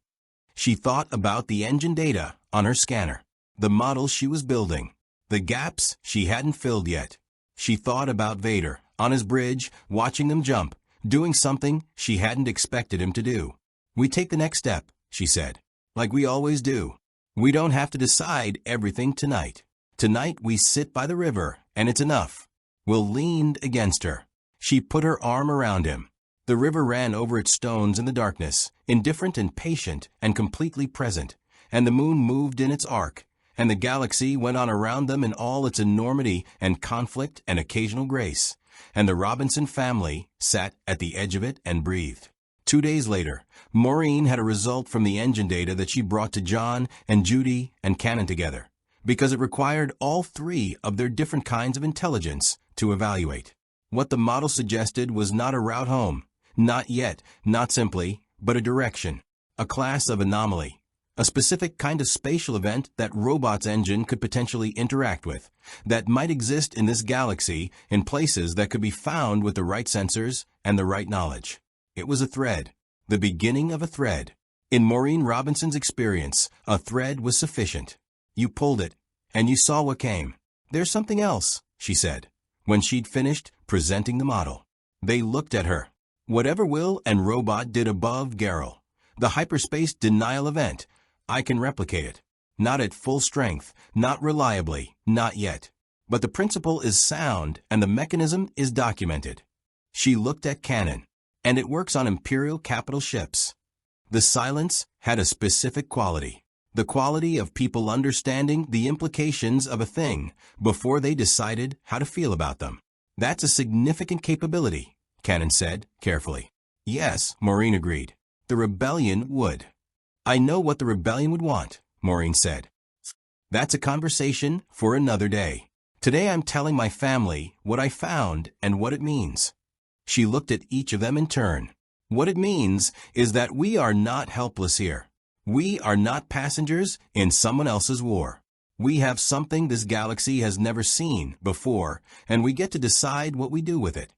She thought about the engine data on her scanner, the models she was building, the gaps she hadn't filled yet. She thought about Vader on his bridge, watching them jump, doing something she hadn't expected him to do. "We take the next step," she said, "like we always do. We don't have to decide everything tonight. Tonight we sit by the river, and it's enough." Will leaned against her. She put her arm around him. The river ran over its stones in the darkness, indifferent and patient and completely present, and the moon moved in its arc, and the galaxy went on around them in all its enormity and conflict and occasional grace, and the Robinson family sat at the edge of it and breathed. 2 days later, Maureen had a result from the engine data that she brought to John and Judy and Cannon together, because it required all three of their different kinds of intelligence to evaluate. What the model suggested was not a route home, not yet, not simply, but a direction, a class of anomaly, a specific kind of spatial event that Robot's engine could potentially interact with, that might exist in this galaxy in places that could be found with the right sensors and the right knowledge. It was a thread, the beginning of a thread. In Maureen Robinson's experience, a thread was sufficient. You pulled it, and you saw what came. "There's something else," she said, when she'd finished presenting the model. They looked at her. "Whatever Will and Robot did above Garrel, the hyperspace denial event, I can replicate it. Not at full strength, not reliably, not yet. But the principle is sound, and the mechanism is documented." She looked at Cannon. "And it works on Imperial capital ships." The silence had a specific quality. The quality of people understanding the implications of a thing before they decided how to feel about them. "That's a significant capability," Cannon said, carefully. "Yes," Maureen agreed. "The rebellion would." "I know what the rebellion would want," Maureen said. "That's a conversation for another day. Today I'm telling my family what I found and what it means." She looked at each of them in turn. "What it means is that we are not helpless here. We are not passengers in someone else's war. We have something this galaxy has never seen before, and we get to decide what we do with it."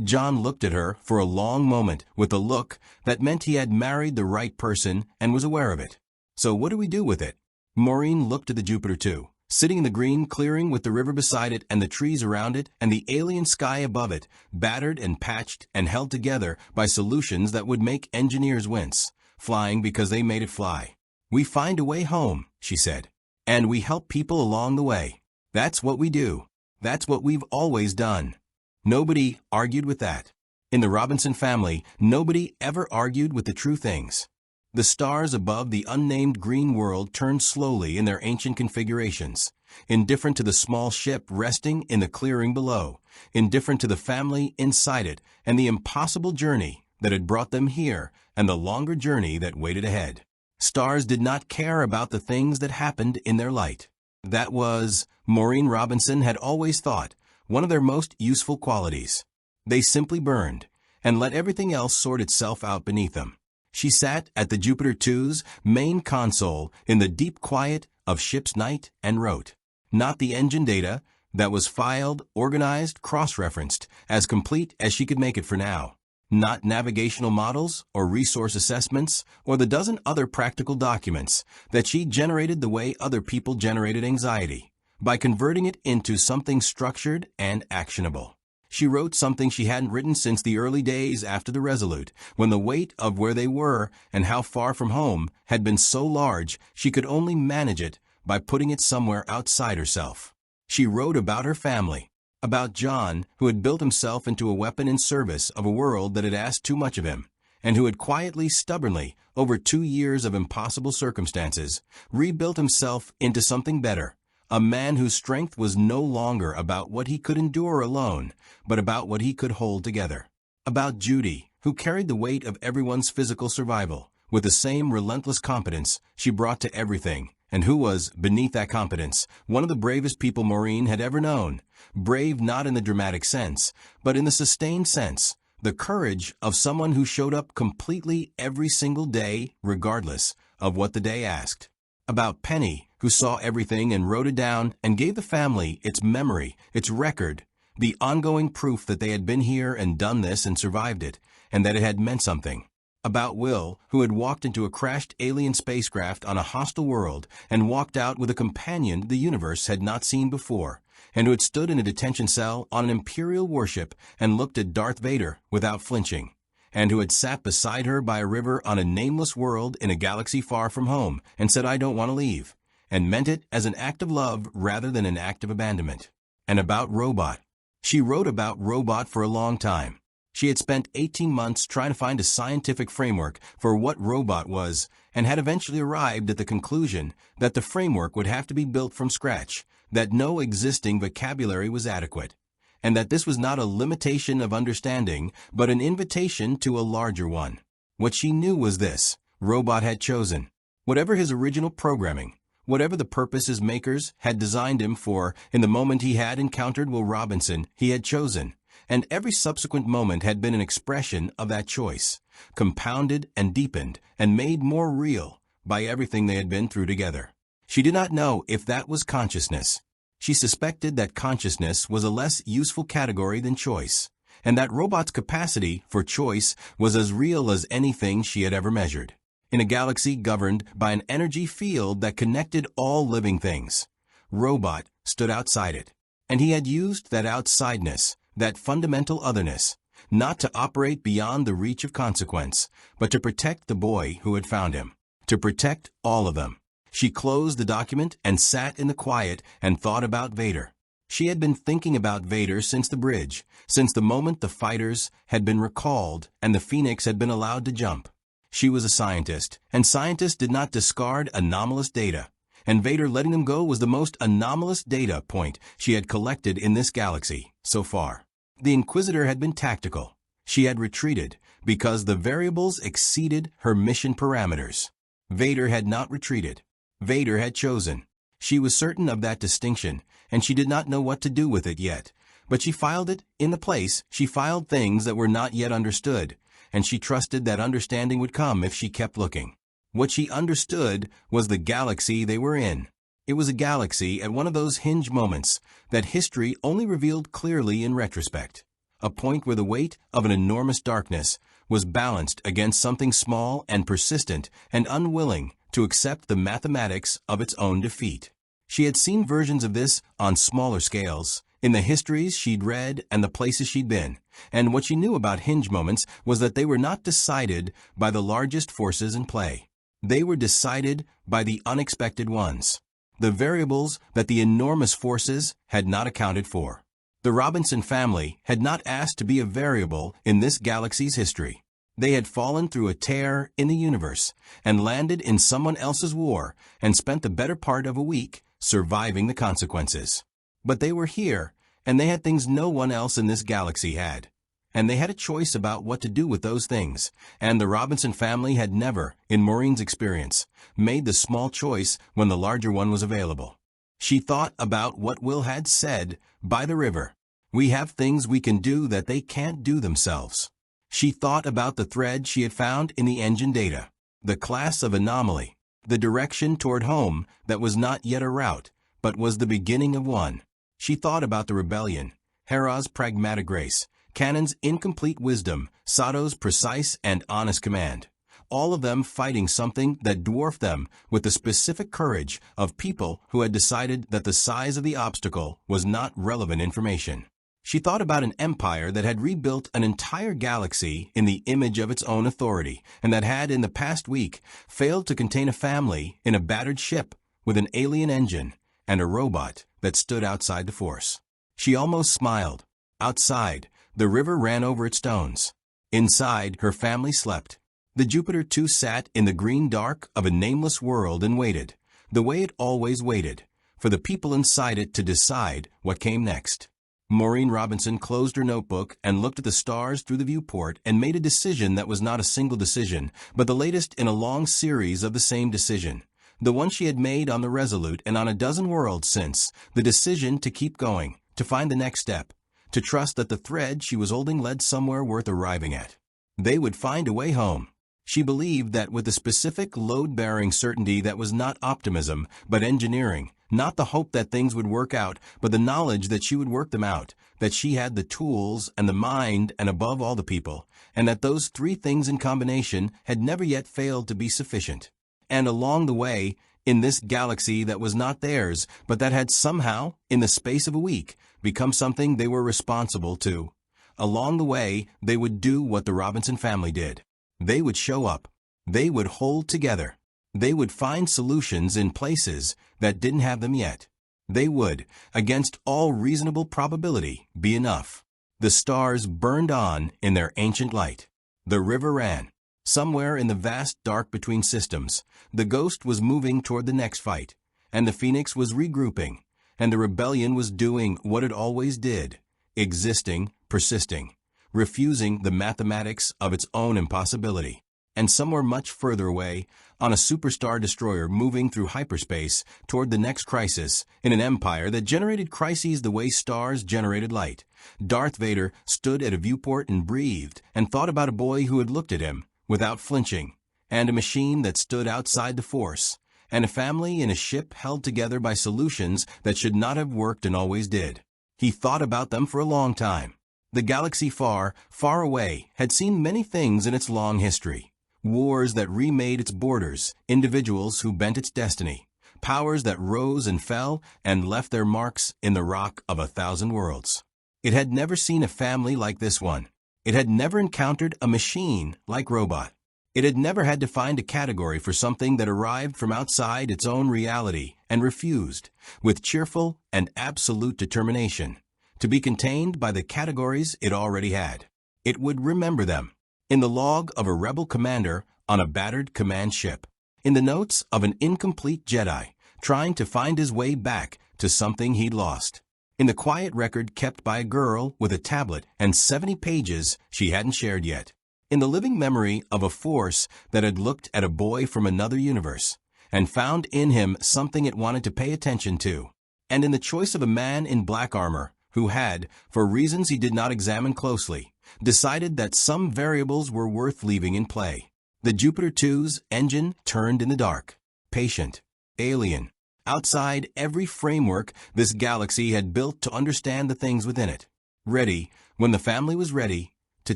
John looked at her for a long moment with a look that meant he had married the right person and was aware of it. "So what do we do with it?" Maureen looked at the Jupiter 2, sitting in the green clearing with the river beside it and the trees around it and the alien sky above it, battered and patched and held together by solutions that would make engineers wince, flying because they made it fly. "We find a way home," she said, "and we help people along the way. That's what we do. That's what we've always done." Nobody argued with that. In the Robinson family, nobody ever argued with the true things. The stars above the unnamed green world turned slowly in their ancient configurations, indifferent to the small ship resting in the clearing below, indifferent to the family inside it and the impossible journey that had brought them here and the longer journey that waited ahead. Stars did not care about the things that happened in their light. That was, Maureen Robinson had always thought, one of their most useful qualities. They simply burned, and let everything else sort itself out beneath them. She sat at the Jupiter 2's main console in the deep quiet of ship's night and wrote. Not the engine data, that was filed, organized, cross-referenced, as complete as she could make it for now. Not navigational models or resource assessments or the dozen other practical documents that she generated the way other people generated anxiety, by converting it into something structured and actionable. She wrote something she hadn't written since the early days after the Resolute, when the weight of where they were and how far from home had been so large she could only manage it by putting it somewhere outside herself. She wrote about her family, about John, who had built himself into a weapon in service of a world that had asked too much of him, and who had quietly, stubbornly, over 2 years of impossible circumstances, rebuilt himself into something better, a man whose strength was no longer about what he could endure alone, but about what he could hold together. About Judy, who carried the weight of everyone's physical survival, with the same relentless competence she brought to everything, and who was, beneath that competence, one of the bravest people Maureen had ever known. Brave not in the dramatic sense, but in the sustained sense, the courage of someone who showed up completely every single day, regardless of what the day asked. About Penny, who saw everything and wrote it down and gave the family its memory, its record, the ongoing proof that they had been here and done this and survived it, and that it had meant something. About Will, who had walked into a crashed alien spacecraft on a hostile world and walked out with a companion the universe had not seen before, and who had stood in a detention cell on an Imperial warship and looked at Darth Vader without flinching, and who had sat beside her by a river on a nameless world in a galaxy far from home and said, "I don't want to leave," and meant it as an act of love rather than an act of abandonment. And about Robot. She wrote about Robot for a long time. She had spent 18 months trying to find a scientific framework for what Robot was, and had eventually arrived at the conclusion that the framework would have to be built from scratch, that no existing vocabulary was adequate, and that this was not a limitation of understanding, but an invitation to a larger one. What she knew was this: Robot had chosen. Whatever his original programming, whatever the purpose his makers had designed him for in the moment he had encountered Will Robinson, he had chosen, and every subsequent moment had been an expression of that choice, compounded and deepened and made more real by everything they had been through together. She did not know if that was consciousness. She suspected that consciousness was a less useful category than choice, and that Robot's capacity for choice was as real as anything she had ever measured. In a galaxy governed by an energy field that connected all living things, Robot stood outside it, and he had used that outsideness, that fundamental otherness, not to operate beyond the reach of consequence, but to protect the boy who had found him, to protect all of them. She closed the document and sat in the quiet and thought about Vader. She had been thinking about Vader since the bridge, since the moment the fighters had been recalled and the Phoenix had been allowed to jump. She was a scientist, and scientists did not discard anomalous data, and Vader letting them go was the most anomalous data point she had collected in this galaxy so far. The Inquisitor had been tactical. She had retreated because the variables exceeded her mission parameters. Vader had not retreated. Vader had chosen. She was certain of that distinction, and she did not know what to do with it yet. But she filed it in the place. She filed things that were not yet understood, and she trusted that understanding would come if she kept looking. What she understood was the galaxy they were in. It was a galaxy at one of those hinge moments that history only revealed clearly in retrospect, a point where the weight of an enormous darkness was balanced against something small and persistent and unwilling to accept the mathematics of its own defeat. She had seen versions of this on smaller scales, in the histories she'd read and the places she'd been, and what she knew about hinge moments was that they were not decided by the largest forces in play. They were decided by the unexpected ones, the variables that the enormous forces had not accounted for. The Robinson family had not asked to be a variable in this galaxy's history. They had fallen through a tear in the universe and landed in someone else's war and spent the better part of a week surviving the consequences. But they were here, and they had things no one else in this galaxy had. And they had a choice about what to do with those things, and the Robinson family had never, in Maureen's experience, made the small choice when the larger one was available. She thought about what Will had said by the river. We have things we can do that they can't do themselves. She thought about the thread she had found in the engine data, the class of anomaly, the direction toward home that was not yet a route, but was the beginning of one. She thought about the rebellion, Hera's pragmatic grace, Cannon's incomplete wisdom, Sato's precise and honest command. All of them fighting something that dwarfed them with the specific courage of people who had decided that the size of the obstacle was not relevant information. She thought about an empire that had rebuilt an entire galaxy in the image of its own authority, and that had, in the past week, failed to contain a family in a battered ship with an alien engine and a robot that stood outside the Force. She almost smiled. Outside, the river ran over its stones. Inside, her family slept. The Jupiter 2 sat in the green dark of a nameless world and waited, the way it always waited, for the people inside it to decide what came next. Maureen Robinson closed her notebook and looked at the stars through the viewport and made a decision that was not a single decision, but the latest in a long series of the same decision. The one she had made on the Resolute and on a dozen worlds since, the decision to keep going, to find the next step, to trust that the thread she was holding led somewhere worth arriving at. They would find a way home. She believed that with a specific load-bearing certainty that was not optimism, but engineering, not the hope that things would work out, but the knowledge that she would work them out, that she had the tools and the mind and above all the people, and that those three things in combination had never yet failed to be sufficient. And along the way, in this galaxy that was not theirs, but that had somehow, in the space of a week, become something they were responsible to, along the way, they would do what the Robinson family did. They would show up. They would hold together. They would find solutions in places that didn't have them yet. They would, against all reasonable probability, be enough. The stars burned on in their ancient light. The river ran. Somewhere in the vast dark between systems, the Ghost was moving toward the next fight, and the Phoenix was regrouping, and the rebellion was doing what it always did, existing, persisting, refusing the mathematics of its own impossibility. And somewhere much further away, on a superstar destroyer moving through hyperspace toward the next crisis, in an empire that generated crises the way stars generated light, Darth Vader stood at a viewport and breathed and thought about a boy who had looked at him without flinching, and a machine that stood outside the Force, and a family in a ship held together by solutions that should not have worked and always did. He thought about them for a long time. The galaxy far, far away had seen many things in its long history. Wars that remade its borders, individuals who bent its destiny, powers that rose and fell and left their marks in the rock of 1,000 worlds. It had never seen a family like this one. It had never encountered a machine like Robot. It had never had to find a category for something that arrived from outside its own reality and refused, with cheerful and absolute determination, to be contained by the categories it already had. It would remember them, in the log of a rebel commander on a battered command ship, in the notes of an incomplete Jedi trying to find his way back to something he'd lost, in the quiet record kept by a girl with a tablet and 70 pages she hadn't shared yet, in the living memory of a Force that had looked at a boy from another universe and found in him something it wanted to pay attention to, and in the choice of a man in black armor who had, for reasons he did not examine closely, decided that some variables were worth leaving in play. The Jupiter 2's engine turned in the dark, patient, alien, outside every framework this galaxy had built to understand the things within it, ready, when the family was ready, to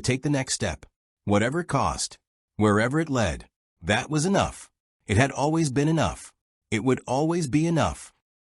take the next step, whatever it cost, wherever it led. That was enough. It had always been enough. It would always be enough.